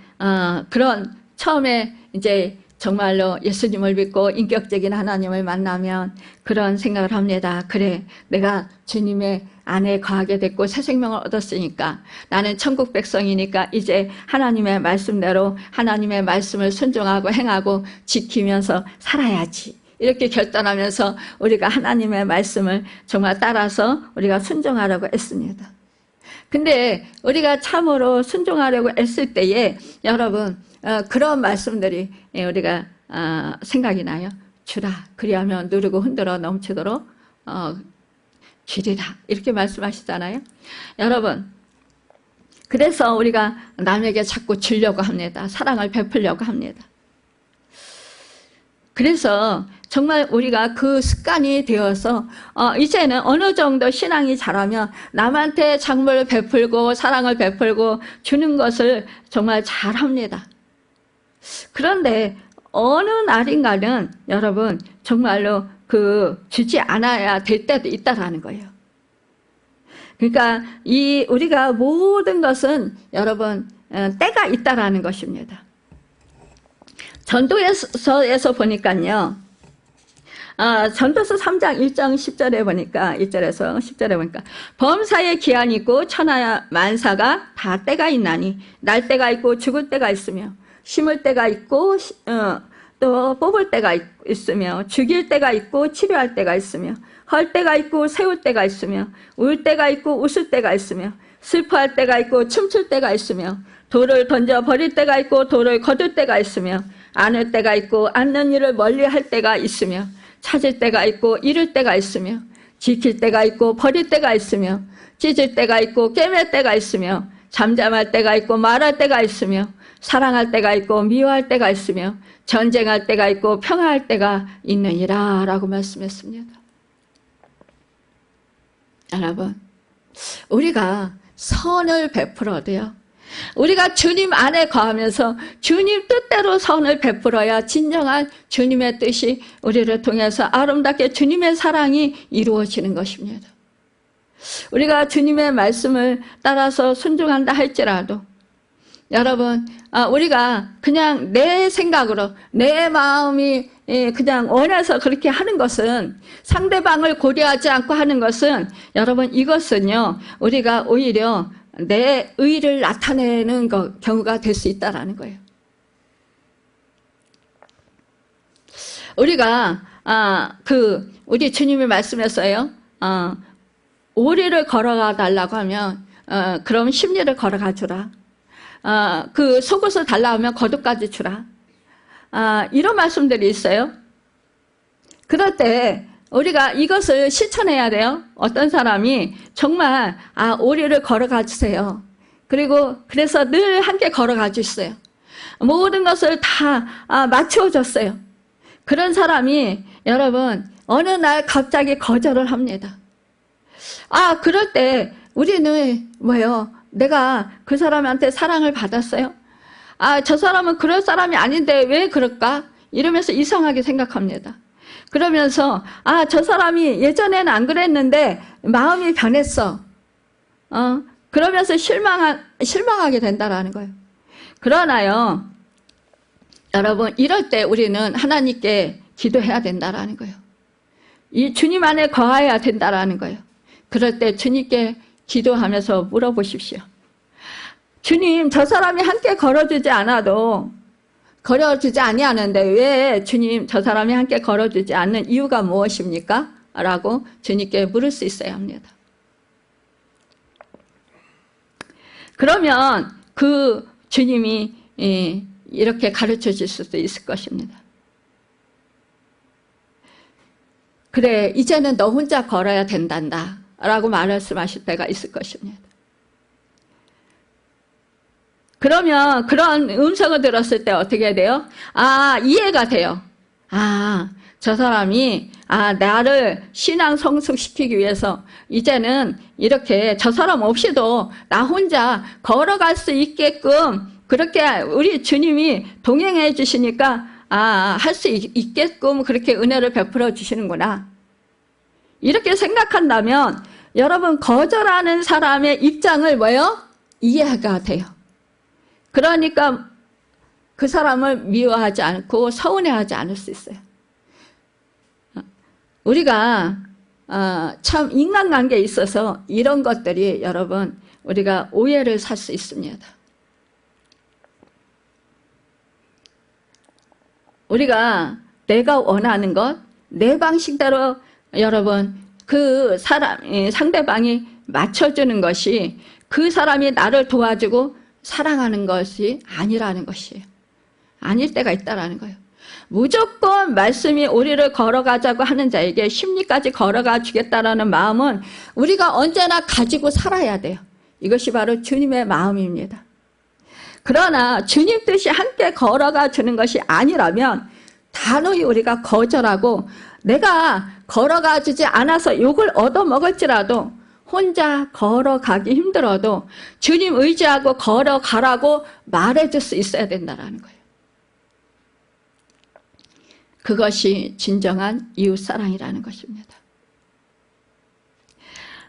그런 처음에 이제 정말로 예수님을 믿고 인격적인 하나님을 만나면 그런 생각을 합니다. 그래, 내가 주님의 안에 거하게 됐고 새 생명을 얻었으니까 나는 천국 백성이니까 이제 하나님의 말씀대로 하나님의 말씀을 순종하고 행하고 지키면서 살아야지. 이렇게 결단하면서 우리가 하나님의 말씀을 정말 따라서 우리가 순종하려고 했습니다. 근데 우리가 참으로 순종하려고 애쓸 때에 여러분 그런 말씀들이 우리가 생각이 나요. 주라 그리하면 누르고 흔들어 넘치도록 주리라 이렇게 말씀하시잖아요. 여러분, 그래서 우리가 남에게 자꾸 주려고 합니다. 사랑을 베풀려고 합니다. 그래서 정말 우리가 그 습관이 되어서 이제는 어느 정도 신앙이 자라면 남한테 장물을 베풀고 사랑을 베풀고 주는 것을 정말 잘합니다. 그런데 어느 날인가는 여러분 정말로 그 주지 않아야 될 때도 있다라는 거예요. 그러니까 우리가 모든 것은 여러분 때가 있다라는 것입니다. 전도서에서 보니까요. 전도서 3장 1장 10절에 보니까 1절에서 10절에 보니까 범사에 기한이 있고 천하 만사가 다 때가 있나니 날 때가 있고 죽을 때가 있으며 심을 때가 있고 또 뽑을 때가 있으며 죽일 때가 있고 치료할 때가 있으며 헐 때가 있고 세울 때가 있으며 울 때가 있고 웃을 때가 있으며 슬퍼할 때가 있고 춤출 때가 있으며 돌을 던져 버릴 때가 있고 돌을 거둘 때가 있으며 안을 때가 있고 않는 일을 멀리할 때가 있으며 찾을 때가 있고 잃을 때가 있으며 지킬 때가 있고 버릴 때가 있으며 찢을 때가 있고 꿰맬 때가 있으며 잠잠할 때가 있고 말할 때가 있으며 사랑할 때가 있고 미워할 때가 있으며 전쟁할 때가 있고 평화할 때가 있느니라 라고 말씀했습니다. 여러분, 우리가 선을 베풀어도요, 우리가 주님 안에 거하면서 주님 뜻대로 선을 베풀어야 진정한 주님의 뜻이 우리를 통해서 아름답게 주님의 사랑이 이루어지는 것입니다. 우리가 주님의 말씀을 따라서 순종한다 할지라도 여러분, 우리가 그냥 내 생각으로 내 마음이 그냥 원해서 그렇게 하는 것은, 상대방을 고려하지 않고 하는 것은 여러분, 이것은요 우리가 오히려 내 의를 나타내는 경우가 될 수 있다라는 거예요. 우리가 우리 주님이 말씀했어요. 오리를 걸어가 달라고 하면 그럼 십리를 걸어가 주라. 그 속옷을 달라 하면 겉옷까지 주라. 이런 말씀들이 있어요. 그럴 때 우리가 이것을 실천해야 돼요. 어떤 사람이 정말 오리를 걸어가 주세요. 그리고 그래서 늘 함께 걸어가 주세요. 모든 것을 다 맞추어 줬어요. 그런 사람이 여러분 어느 날 갑자기 거절을 합니다. 그럴 때 우리는 뭐예요? 내가 그 사람한테 사랑을 받았어요? 저 사람은 그럴 사람이 아닌데 왜 그럴까? 이러면서 이상하게 생각합니다. 그러면서 저 사람이 예전에는 안 그랬는데 마음이 변했어. 그러면서 실망하게 된다라는 거예요. 그러나요, 여러분 이럴 때 우리는 하나님께 기도해야 된다라는 거예요. 이 주님 안에 거해야 된다라는 거예요. 그럴 때 주님께 기도하면서 물어보십시오. 주님, 저 사람이 함께 걸어주지 아니하는데 왜 주님 저 사람이 함께 걸어주지 않는 이유가 무엇입니까? 라고 주님께 물을 수 있어야 합니다. 그러면 그 주님이 이렇게 가르쳐 줄 수도 있을 것입니다. 그래, 이제는 너 혼자 걸어야 된단다 라고 말씀하실 때가 있을 것입니다. 그러면 그런 음성을 들었을 때 어떻게 돼요? 이해가 돼요. 저 사람이 나를 신앙 성숙시키기 위해서 이제는 이렇게 저 사람 없이도 나 혼자 걸어갈 수 있게끔 그렇게 우리 주님이 동행해 주시니까 할 수 있게끔 그렇게 은혜를 베풀어 주시는구나. 이렇게 생각한다면 여러분 거절하는 사람의 입장을 이해가 돼요. 그러니까 그 사람을 미워하지 않고 서운해하지 않을 수 있어요. 우리가 참 인간관계에 있어서 이런 것들이 여러분 우리가 오해를 살 수 있습니다. 우리가 내가 원하는 것, 내 방식대로 여러분 그 상대방이 맞춰주는 것이 그 사람이 나를 도와주고 사랑하는 것이 아니라는 것이에요. 아닐 때가 있다라는 거예요. 무조건 말씀이 우리를 걸어가자고 하는 자에게 십리까지 걸어가 주겠다라는 마음은 우리가 언제나 가지고 살아야 돼요. 이것이 바로 주님의 마음입니다. 그러나 주님 뜻이 함께 걸어가 주는 것이 아니라면 단호히 우리가 거절하고 내가 걸어가 주지 않아서 욕을 얻어먹을지라도 혼자 걸어가기 힘들어도 주님 의지하고 걸어가라고 말해줄 수 있어야 된다는 거예요. 그것이 진정한 이웃사랑이라는 것입니다.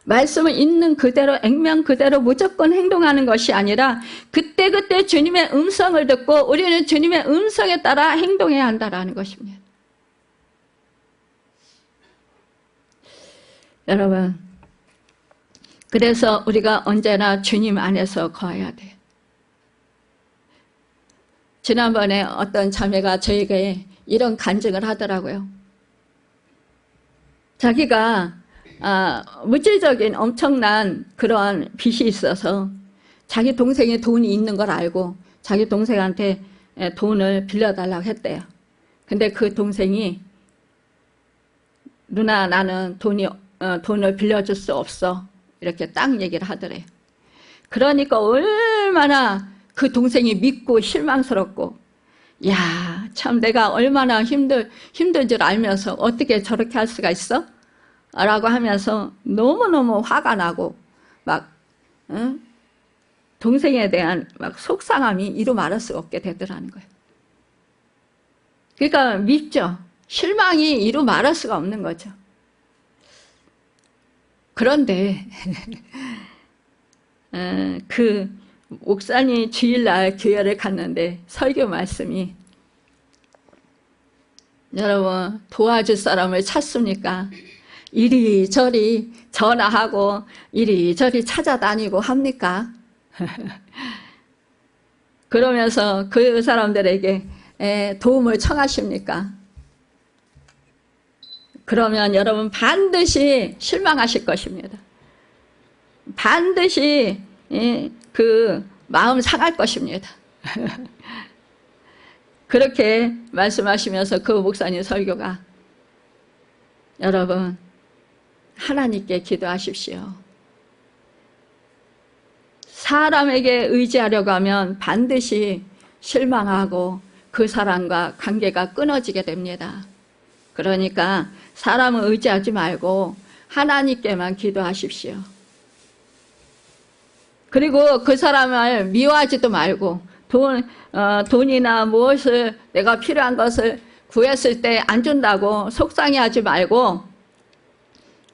말씀을 있는 그대로 액면 그대로 무조건 행동하는 것이 아니라 그때그때 주님의 음성을 듣고 우리는 주님의 음성에 따라 행동해야 한다는 것입니다. 여러분, 그래서 우리가 언제나 주님 안에서 거해야 돼요. 지난번에 어떤 자매가 저에게 이런 간증을 하더라고요. 자기가 물질적인 엄청난 그런 빚이 있어서 자기 동생이 돈이 있는 걸 알고 자기 동생한테 돈을 빌려달라고 했대요. 근데 그 동생이 누나 나는 돈을 빌려줄 수 없어 이렇게 딱 얘기를 하더래요. 그러니까 얼마나 그 동생이 믿고 실망스럽고 야, 참 내가 얼마나 힘들 줄 알면서 어떻게 저렇게 할 수가 있어? 라고 하면서 너무너무 화가 나고 막 동생에 대한 막 속상함이 이루 말할 수 없게 되더라는 거예요. 그러니까 밉죠. 실망이 이루 말할 수가 없는 거죠. 그런데 그 목사님 주일날 교회를 갔는데 설교 말씀이 여러분 도와줄 사람을 찾습니까? 이리저리 전화하고 이리저리 찾아다니고 합니까? 그러면서 그 사람들에게 도움을 청하십니까? 그러면 여러분 반드시 실망하실 것입니다. 반드시 그 마음 상할 것입니다. 그렇게 말씀하시면서 그 목사님 설교가, 여러분 하나님께 기도하십시오. 사람에게 의지하려고 하면 반드시 실망하고 그 사람과 관계가 끊어지게 됩니다. 그러니까 사람을 의지하지 말고 하나님께만 기도하십시오. 그리고 그 사람을 미워하지도 말고 돈이나 무엇을 내가 필요한 것을 구했을 때 안 준다고 속상해하지 말고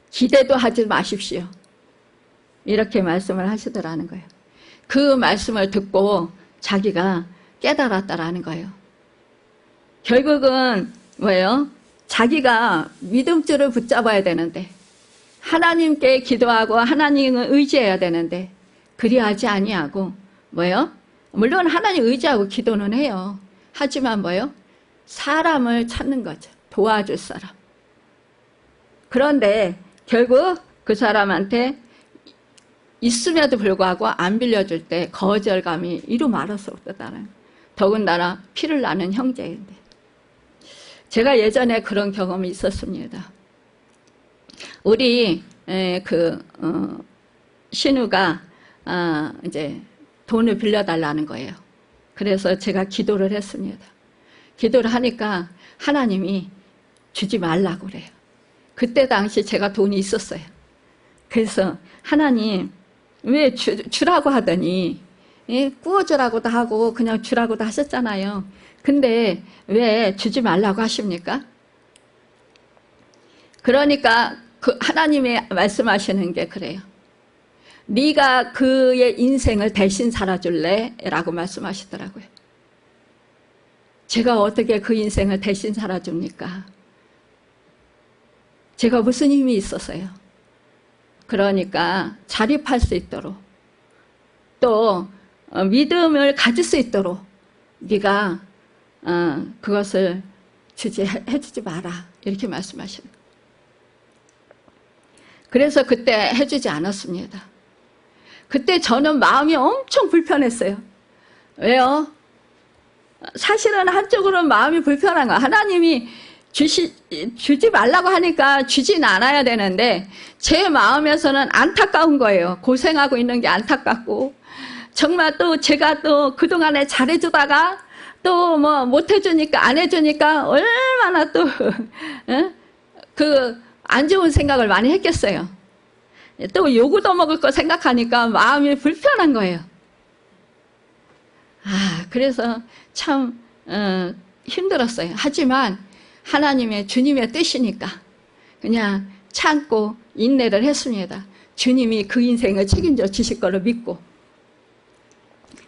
기대도 하지 마십시오. 이렇게 말씀을 하시더라는 거예요. 그 말씀을 듣고 자기가 깨달았다라는 거예요. 결국은 뭐예요? 자기가 믿음줄을 붙잡아야 되는데, 하나님께 기도하고 하나님을 의지해야 되는데 그리하지 아니하고 뭐예요? 물론 하나님 의지하고 기도는 해요. 하지만 뭐예요? 사람을 찾는 거죠. 도와줄 사람. 그런데 결국 그 사람한테 있음에도 불구하고 안 빌려줄 때 거절감이 이루 말할 수 없다는, 더군다나 피를 나는 형제인데. 제가 예전에 그런 경험이 있었습니다. 우리 신우가 이제 돈을 빌려달라는 거예요. 그래서 제가 기도를 했습니다. 기도를 하니까 하나님이 주지 말라고 그래요. 그때 당시 제가 돈이 있었어요. 그래서 하나님 왜 주라고 하더니, 구워주라고도 하고 그냥 주라고도 하셨잖아요. 근데 왜 주지 말라고 하십니까? 그러니까 그 하나님이 말씀하시는 게 그래요. 네가 그의 인생을 대신 살아줄래? 라고 말씀하시더라고요. 제가 어떻게 그 인생을 대신 살아줍니까? 제가 무슨 힘이 있어서요? 그러니까 자립할 수 있도록, 또 믿음을 가질 수 있도록 네가 그것을 해주지 마라, 이렇게 말씀하시는 거예요. 그래서 그때 해주지 않았습니다. 그때 저는 마음이 엄청 불편했어요. 왜요? 사실은 한쪽으로는 마음이 불편한 거야. 하나님이 주지 말라고 하니까 주진 않아야 되는데 제 마음에서는 안타까운 거예요. 고생하고 있는 게 안타깝고, 정말 또 제가 또 그동안에 잘해주다가 또 뭐 못해주니까, 안 해주니까 얼마나 또 그 안 좋은 생각을 많이 했겠어요. 또 요구도 먹을 거 생각하니까 마음이 불편한 거예요. 그래서 참 힘들었어요. 하지만 하나님의, 주님의 뜻이니까 그냥 참고 인내를 했습니다. 주님이 그 인생을 책임져 주실 거를 믿고.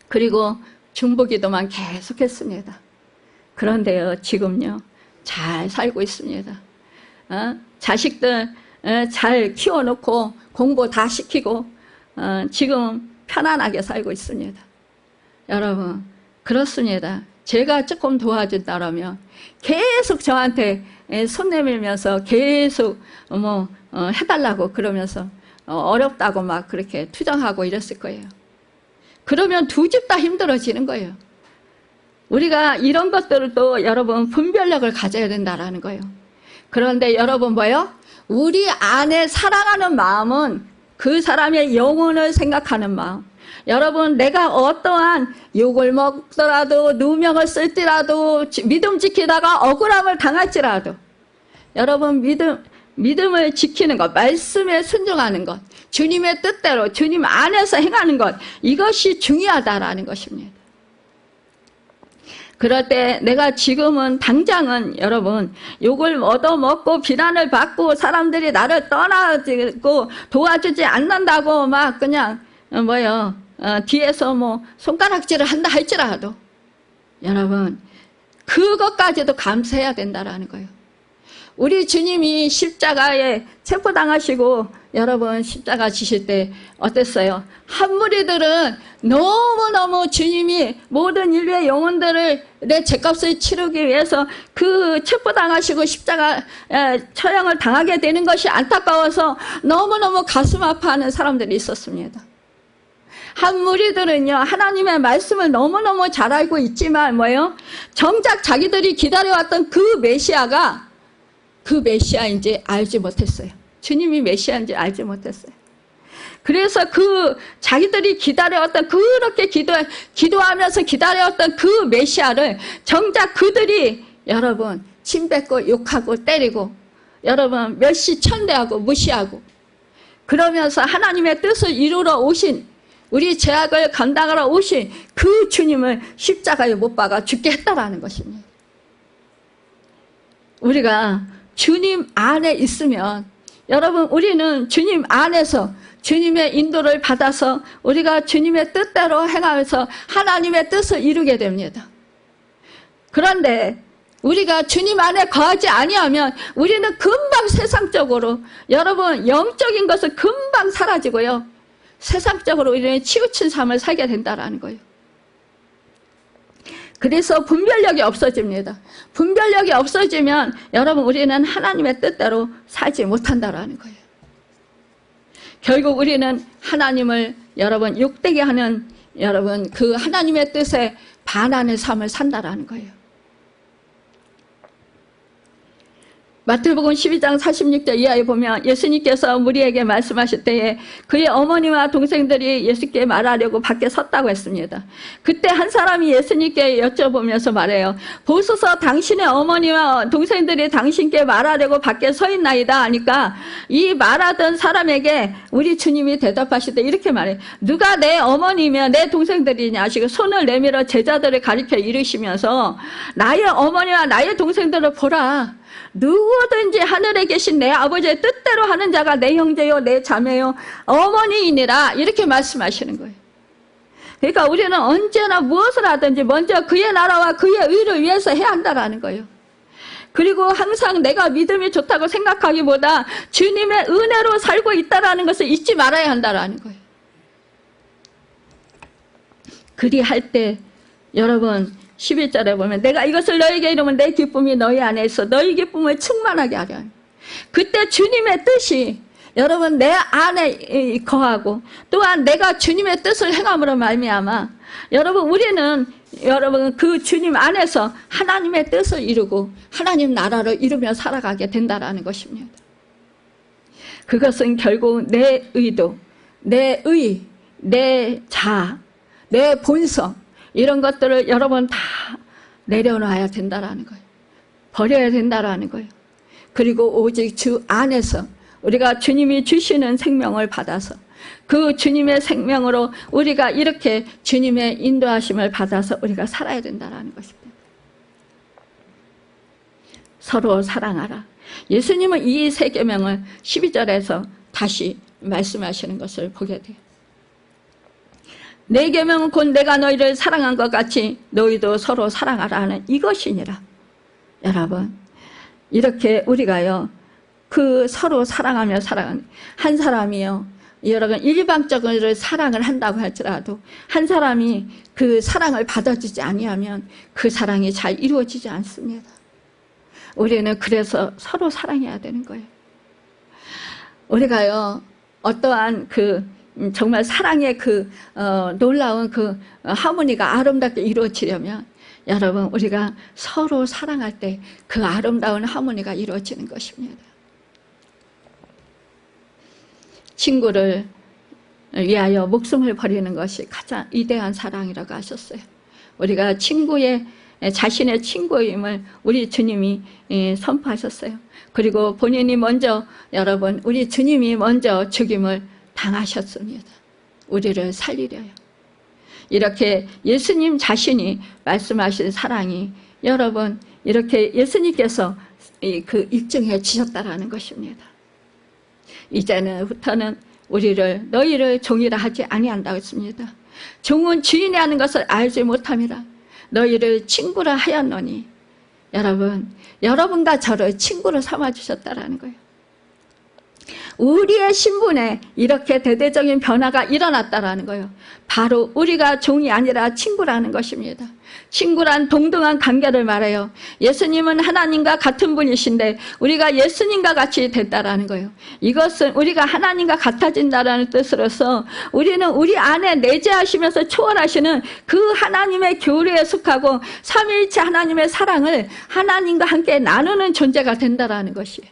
그리고 중보기도만 계속했습니다. 그런데요, 지금요 잘 살고 있습니다. 자식들 잘 키워놓고 공부 다 시키고 지금 편안하게 살고 있습니다. 여러분, 그렇습니다. 제가 조금 도와준다면 계속 저한테 손 내밀면서 계속 해달라고 그러면서 어렵다고 막 그렇게 투정하고 이랬을 거예요. 그러면 두 집 다 힘들어지는 거예요. 우리가 이런 것들도 여러분 분별력을 가져야 된다는 거예요. 그런데 여러분 뭐예요? 우리 안에 사랑하는 마음은 그 사람의 영혼을 생각하는 마음. 여러분, 내가 어떠한 욕을 먹더라도, 누명을 쓸지라도, 믿음 지키다가 억울함을 당할지라도, 여러분 믿음을 지키는 것, 말씀에 순종하는 것, 주님의 뜻대로 주님 안에서 행하는 것, 이것이 중요하다라는 것입니다. 그럴 때 내가 지금은 당장은 여러분 욕을 얻어먹고 비난을 받고 사람들이 나를 떠나고 도와주지 않는다고 막 그냥 뒤에서 손가락질을 한다 할지라도 여러분 그것까지도 감수해야 된다라는 거예요. 우리 주님이 십자가에 체포당하시고 여러분 십자가 지실 때 어땠어요? 한 무리들은 너무너무 주님이 모든 인류의 영혼들을 내 죄값을 치르기 위해서 그 체포당하시고 십자가 처형을 당하게 되는 것이 안타까워서 너무너무 가슴 아파하는 사람들이 있었습니다. 한 무리들은요, 하나님의 말씀을 너무너무 잘 알고 있지만 뭐예요? 정작 자기들이 기다려왔던 그 메시아인지 알지 못했어요. 주님이 메시아인지 알지 못했어요. 그래서 그 자기들이 기다려왔던, 그렇게 기도하면서 기다려왔던 그 메시아를 정작 그들이 여러분 침뱉고 욕하고 때리고 여러분 멸시천대하고 무시하고 그러면서 하나님의 뜻을 이루러 오신, 우리 죄악을 감당하러 오신 그 주님을 십자가에 못 박아 죽게 했다라는 것입니다. 우리가 주님 안에 있으면 여러분 우리는 주님 안에서 주님의 인도를 받아서 우리가 주님의 뜻대로 행하면서 하나님의 뜻을 이루게 됩니다. 그런데 우리가 주님 안에 거하지 아니하면 우리는 금방 세상적으로, 여러분 영적인 것은 금방 사라지고요, 세상적으로 우리는 치우친 삶을 살게 된다는 거예요. 그래서 분별력이 없어집니다. 분별력이 없어지면 여러분 우리는 하나님의 뜻대로 살지 못한다는 거예요. 결국 우리는 하나님을 여러분 욕되게 하는 여러분 그 하나님의 뜻에 반하는 삶을 산다는 거예요. 마태복음 12장 46절 이하에 보면 예수님께서 무리에게 말씀하실 때에 그의 어머니와 동생들이 예수께 말하려고 밖에 섰다고 했습니다. 그때 한 사람이 예수님께 여쭤보면서 말해요. 보소서 당신의 어머니와 동생들이 당신께 말하려고 밖에 서 있나이다 하니까 이 말하던 사람에게 우리 주님이 대답하실 때 이렇게 말해요. 누가 내 어머니며 내 동생들이냐 하시고 손을 내밀어 제자들을 가리켜 이르시면서 나의 어머니와 나의 동생들을 보라. 누구든지 하늘에 계신 내 아버지의 뜻대로 하는 자가 내 형제요 내 자매요 어머니이니라, 이렇게 말씀하시는 거예요. 그러니까 우리는 언제나 무엇을 하든지 먼저 그의 나라와 그의 의를 위해서 해야 한다는 거예요. 그리고 항상 내가 믿음이 좋다고 생각하기보다 주님의 은혜로 살고 있다는 것을 잊지 말아야 한다는 거예요. 그리할 때 여러분 11절에 보면 내가 이것을 너에게 이루면 내 기쁨이 너희 안에 있어 너희 기쁨을 충만하게 하려 하니, 그때 주님의 뜻이 여러분 내 안에 거하고 또한 내가 주님의 뜻을 행함으로 말미암아 여러분 우리는 여러분 그 주님 안에서 하나님의 뜻을 이루고 하나님 나라를 이루며 살아가게 된다는 것입니다. 그것은 결국 내 의도, 내 의, 내 자아, 내 본성, 이런 것들을 여러분 다 내려놔야 된다는 거예요. 버려야 된다는 거예요. 그리고 오직 주 안에서 우리가 주님이 주시는 생명을 받아서 그 주님의 생명으로 우리가 이렇게 주님의 인도하심을 받아서 우리가 살아야 된다는 것입니다. 서로 사랑하라. 예수님은 이 세 계명을 12절에서 다시 말씀하시는 것을 보게 돼요. 내 계명은 곧 내가 너희를 사랑한 것 같이 너희도 서로 사랑하라 하는 이것이니라. 여러분 이렇게 우리가요 그 서로 사랑하며 살아가는, 한 사람이요 여러분 일방적으로 사랑을 한다고 할지라도 한 사람이 그 사랑을 받아주지 아니하면 그 사랑이 잘 이루어지지 않습니다. 우리는 그래서 서로 사랑해야 되는 거예요. 우리가요 어떠한 정말 사랑의 놀라운 하모니가 아름답게 이루어지려면 여러분 우리가 서로 사랑할 때 그 아름다운 하모니가 이루어지는 것입니다. 친구를 위하여 목숨을 버리는 것이 가장 위대한 사랑이라고 하셨어요. 우리가 자신의 친구임을 우리 주님이 선포하셨어요. 그리고 본인이 먼저 여러분 우리 주님이 먼저 죽임을 당하셨습니다. 우리를 살리려요. 이렇게 예수님 자신이 말씀하신 사랑이 여러분 이렇게 예수님께서 입증해 주셨다라는 것입니다. 이제는부터는 너희를 종이라 하지 아니한다고 했습니다. 종은 주인이 하는 것을 알지 못함이라 너희를 친구라 하였노니, 여러분과 저를 친구로 삼아 주셨다라는 거예요. 우리의 신분에 이렇게 대대적인 변화가 일어났다라는 거예요. 바로 우리가 종이 아니라 친구라는 것입니다. 친구란 동등한 관계를 말해요. 예수님은 하나님과 같은 분이신데 우리가 예수님과 같이 됐다라는 거예요. 이것은 우리가 하나님과 같아진다라는 뜻으로서 우리는 우리 안에 내재하시면서 초월하시는 그 하나님의 교류에 속하고 삼위일체 하나님의 사랑을 하나님과 함께 나누는 존재가 된다라는 것이에요.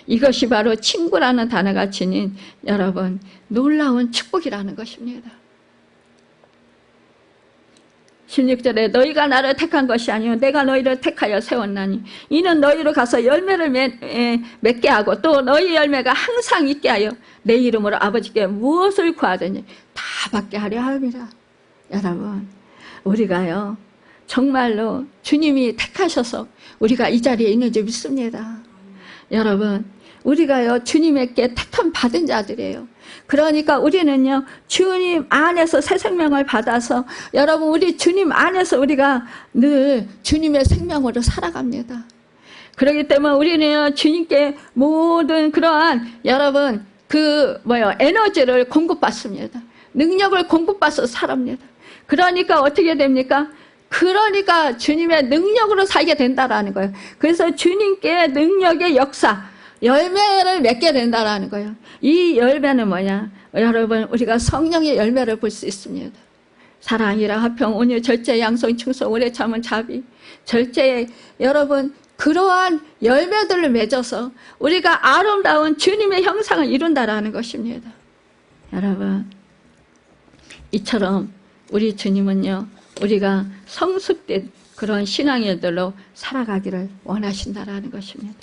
이것이 바로 친구라는 단어가 지닌 여러분 놀라운 축복이라는 것입니다. 16절에 너희가 나를 택한 것이 아니요 내가 너희를 택하여 세웠나니 이는 너희로 가서 열매를 맺게 하고 또 너희 열매가 항상 있게 하여 내 이름으로 아버지께 무엇을 구하든지 다 받게 하려 함이라. 여러분 우리가요 정말로 주님이 택하셔서 우리가 이 자리에 있는지 믿습니다. 여러분 우리가요 주님에게 택함 받은 자들이에요. 그러니까 우리는요 주님 안에서 새 생명을 받아서 여러분 우리 주님 안에서 우리가 늘 주님의 생명으로 살아갑니다. 그렇기 때문에 우리는 주님께 모든 그러한 여러분 에너지를 공급받습니다. 능력을 공급받아서 살합니다. 그러니까 어떻게 됩니까? 그러니까 주님의 능력으로 살게 된다라는 거예요. 그래서 주님께 능력의 역사 열매를 맺게 된다라는 거예요. 이 열매는 뭐냐? 여러분 우리가 성령의 열매를 볼 수 있습니다. 사랑이라 화평 온유 절제 양성 충성 오래 참은 자비 절제 여러분 그러한 열매들을 맺어서 우리가 아름다운 주님의 형상을 이룬다라는 것입니다. 여러분 이처럼 우리 주님은요 우리가 성숙된 그런 신앙인들로 살아가기를 원하신다라는 것입니다.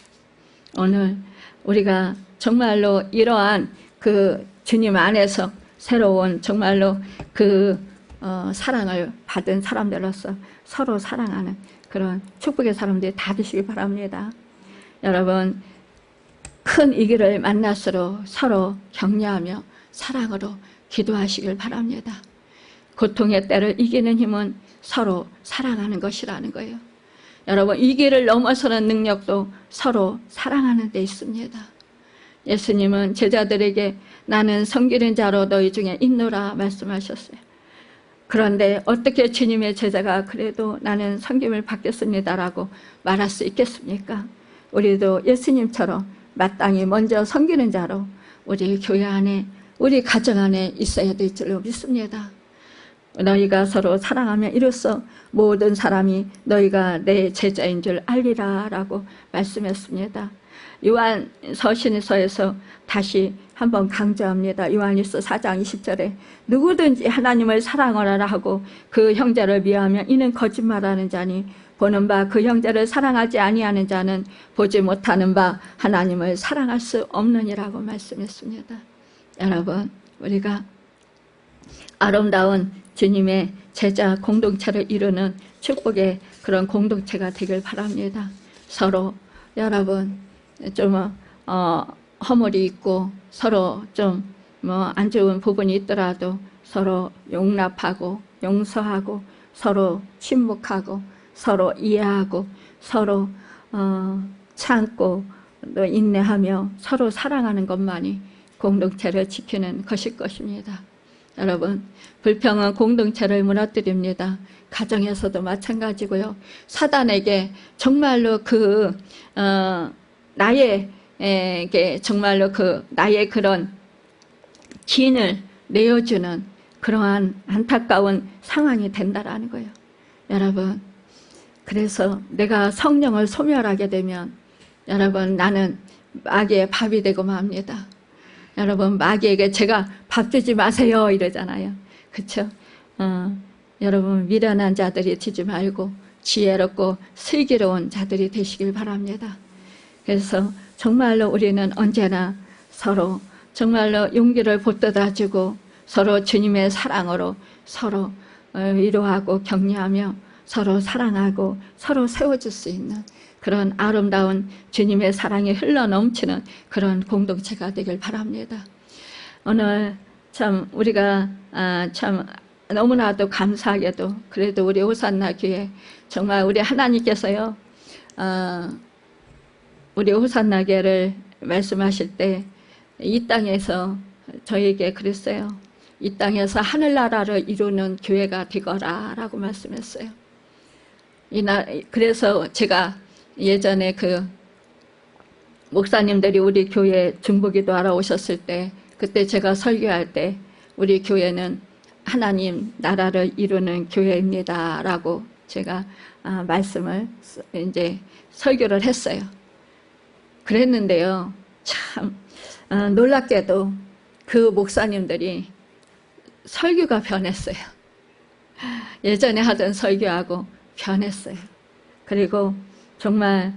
오늘 우리가 정말로 이러한 그 주님 안에서 새로운 정말로 그 사랑을 받은 사람들로서 서로 사랑하는 그런 축복의 사람들이 다 되시길 바랍니다. 여러분 큰 위기를 만날수록 서로 격려하며 사랑으로 기도하시길 바랍니다. 고통의 때를 이기는 힘은 서로 사랑하는 것이라는 거예요. 여러분 위기를 넘어서는 능력도 서로 사랑하는 데 있습니다. 예수님은 제자들에게 나는 섬기는 자로 너희 중에 있노라 말씀하셨어요. 그런데 어떻게 주님의 제자가 그래도 나는 섬김을 받겠습니다라고 말할 수 있겠습니까? 우리도 예수님처럼 마땅히 먼저 섬기는 자로 우리 교회 안에 우리 가정 안에 있어야 될 줄로 믿습니다. 너희가 서로 사랑하며 이로써 모든 사람이 너희가 내 제자인 줄 알리라 라고 말씀했습니다. 요한 서신서에서 다시 한번 강조합니다. 요한일서 4장 20절에 누구든지 하나님을 사랑하라 하고 그 형제를 미워하면 이는 거짓말하는 자니 보는 바 그 형제를 사랑하지 아니하는 자는 보지 못하는 바 하나님을 사랑할 수 없느니라고 말씀했습니다. 여러분 우리가 아름다운 주님의 제자 공동체를 이루는 축복의 그런 공동체가 되길 바랍니다. 서로 여러분 좀 허물이 있고 서로 좀 안 좋은 부분이 있더라도 서로 용납하고 용서하고 서로 침묵하고 서로 이해하고 서로 참고 또 인내하며 서로 사랑하는 것만이 공동체를 지키는 것일 것입니다. 여러분 불평은 공동체를 무너뜨립니다. 가정에서도 마찬가지고요. 사단에게 정말로 나에게 정말로 나의 그런 기인을 내어주는 그러한 안타까운 상황이 된다라는 거예요. 여러분 그래서 내가 성령을 소멸하게 되면 여러분 나는 마귀의 밥이 되고 맙니다. 여러분 마귀에게 제가 밥 주지 마세요 이러잖아요. 그렇죠? 여러분 미련한 자들이 되지 말고 지혜롭고 슬기로운 자들이 되시길 바랍니다. 그래서 정말로 우리는 언제나 서로 정말로 용기를 붙들어주고 서로 주님의 사랑으로 서로 위로하고 격려하며 서로 사랑하고 서로 세워줄 수 있는 그런 아름다운 주님의 사랑이 흘러넘치는 그런 공동체가 되길 바랍니다. 오늘 참 우리가 참 너무나도 감사하게도 그래도 우리 호산나 교회 정말 우리 하나님께서요 우리 호산나 교회를 말씀하실 때 이 땅에서 저에게 그랬어요. 이 땅에서 하늘나라를 이루는 교회가 되거라 라고 말씀했어요. 그래서 제가 예전에 그 목사님들이 우리 교회 중보기도 하러 오셨을 때, 그때 제가 설교할 때 우리 교회는 하나님 나라를 이루는 교회입니다 라고 제가 말씀을 이제 설교를 했어요. 그랬는데요, 참 놀랍게도 그 목사님들이 설교가 변했어요. 예전에 하던 설교하고 변했어요. 그리고 정말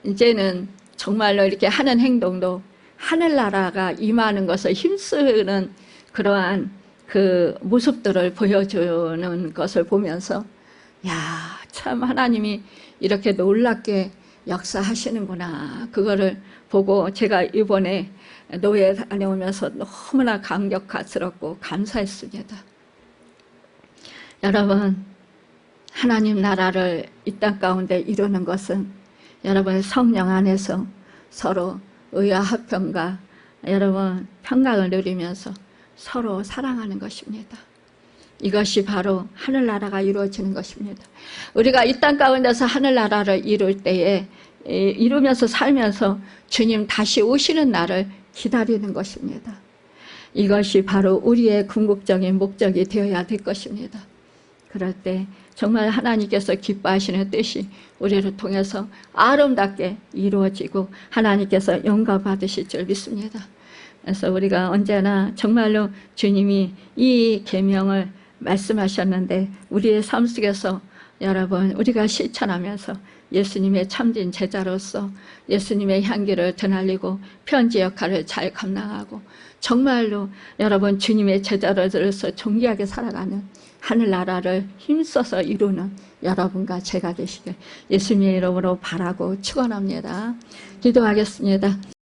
이제는 정말로 이렇게 하는 행동도 하늘나라가 임하는 것을 힘쓰는 그러한 그 모습들을 보여주는 것을 보면서, 야, 참 하나님이 이렇게 놀랍게 역사하시는구나. 그거를 보고 제가 이번에 노예 다녀오면서 너무나 감격스럽고 감사했습니다. 여러분, 하나님 나라를 이 땅 가운데 이루는 것은 여러분 성령 안에서 서로 의와 화평과 여러분 평강을 누리면서 서로 사랑하는 것입니다. 이것이 바로 하늘나라가 이루어지는 것입니다. 우리가 이 땅 가운데서 하늘나라를 이룰 때에 이루면서 살면서 주님 다시 오시는 날을 기다리는 것입니다. 이것이 바로 우리의 궁극적인 목적이 되어야 될 것입니다. 그럴 때 정말 하나님께서 기뻐하시는 뜻이 우리를 통해서 아름답게 이루어지고 하나님께서 영광 받으실 줄 믿습니다. 그래서 우리가 언제나 정말로 주님이 이 계명을 말씀하셨는데 우리의 삶 속에서 여러분 우리가 실천하면서 예수님의 참된 제자로서 예수님의 향기를 드날리고 편지 역할을 잘 감당하고 정말로 여러분 주님의 제자로서 존귀하게 살아가는 하늘나라를 힘써서 이루는 여러분과 제가 되시길 예수님의 이름으로 바라고 축원합니다. 기도하겠습니다.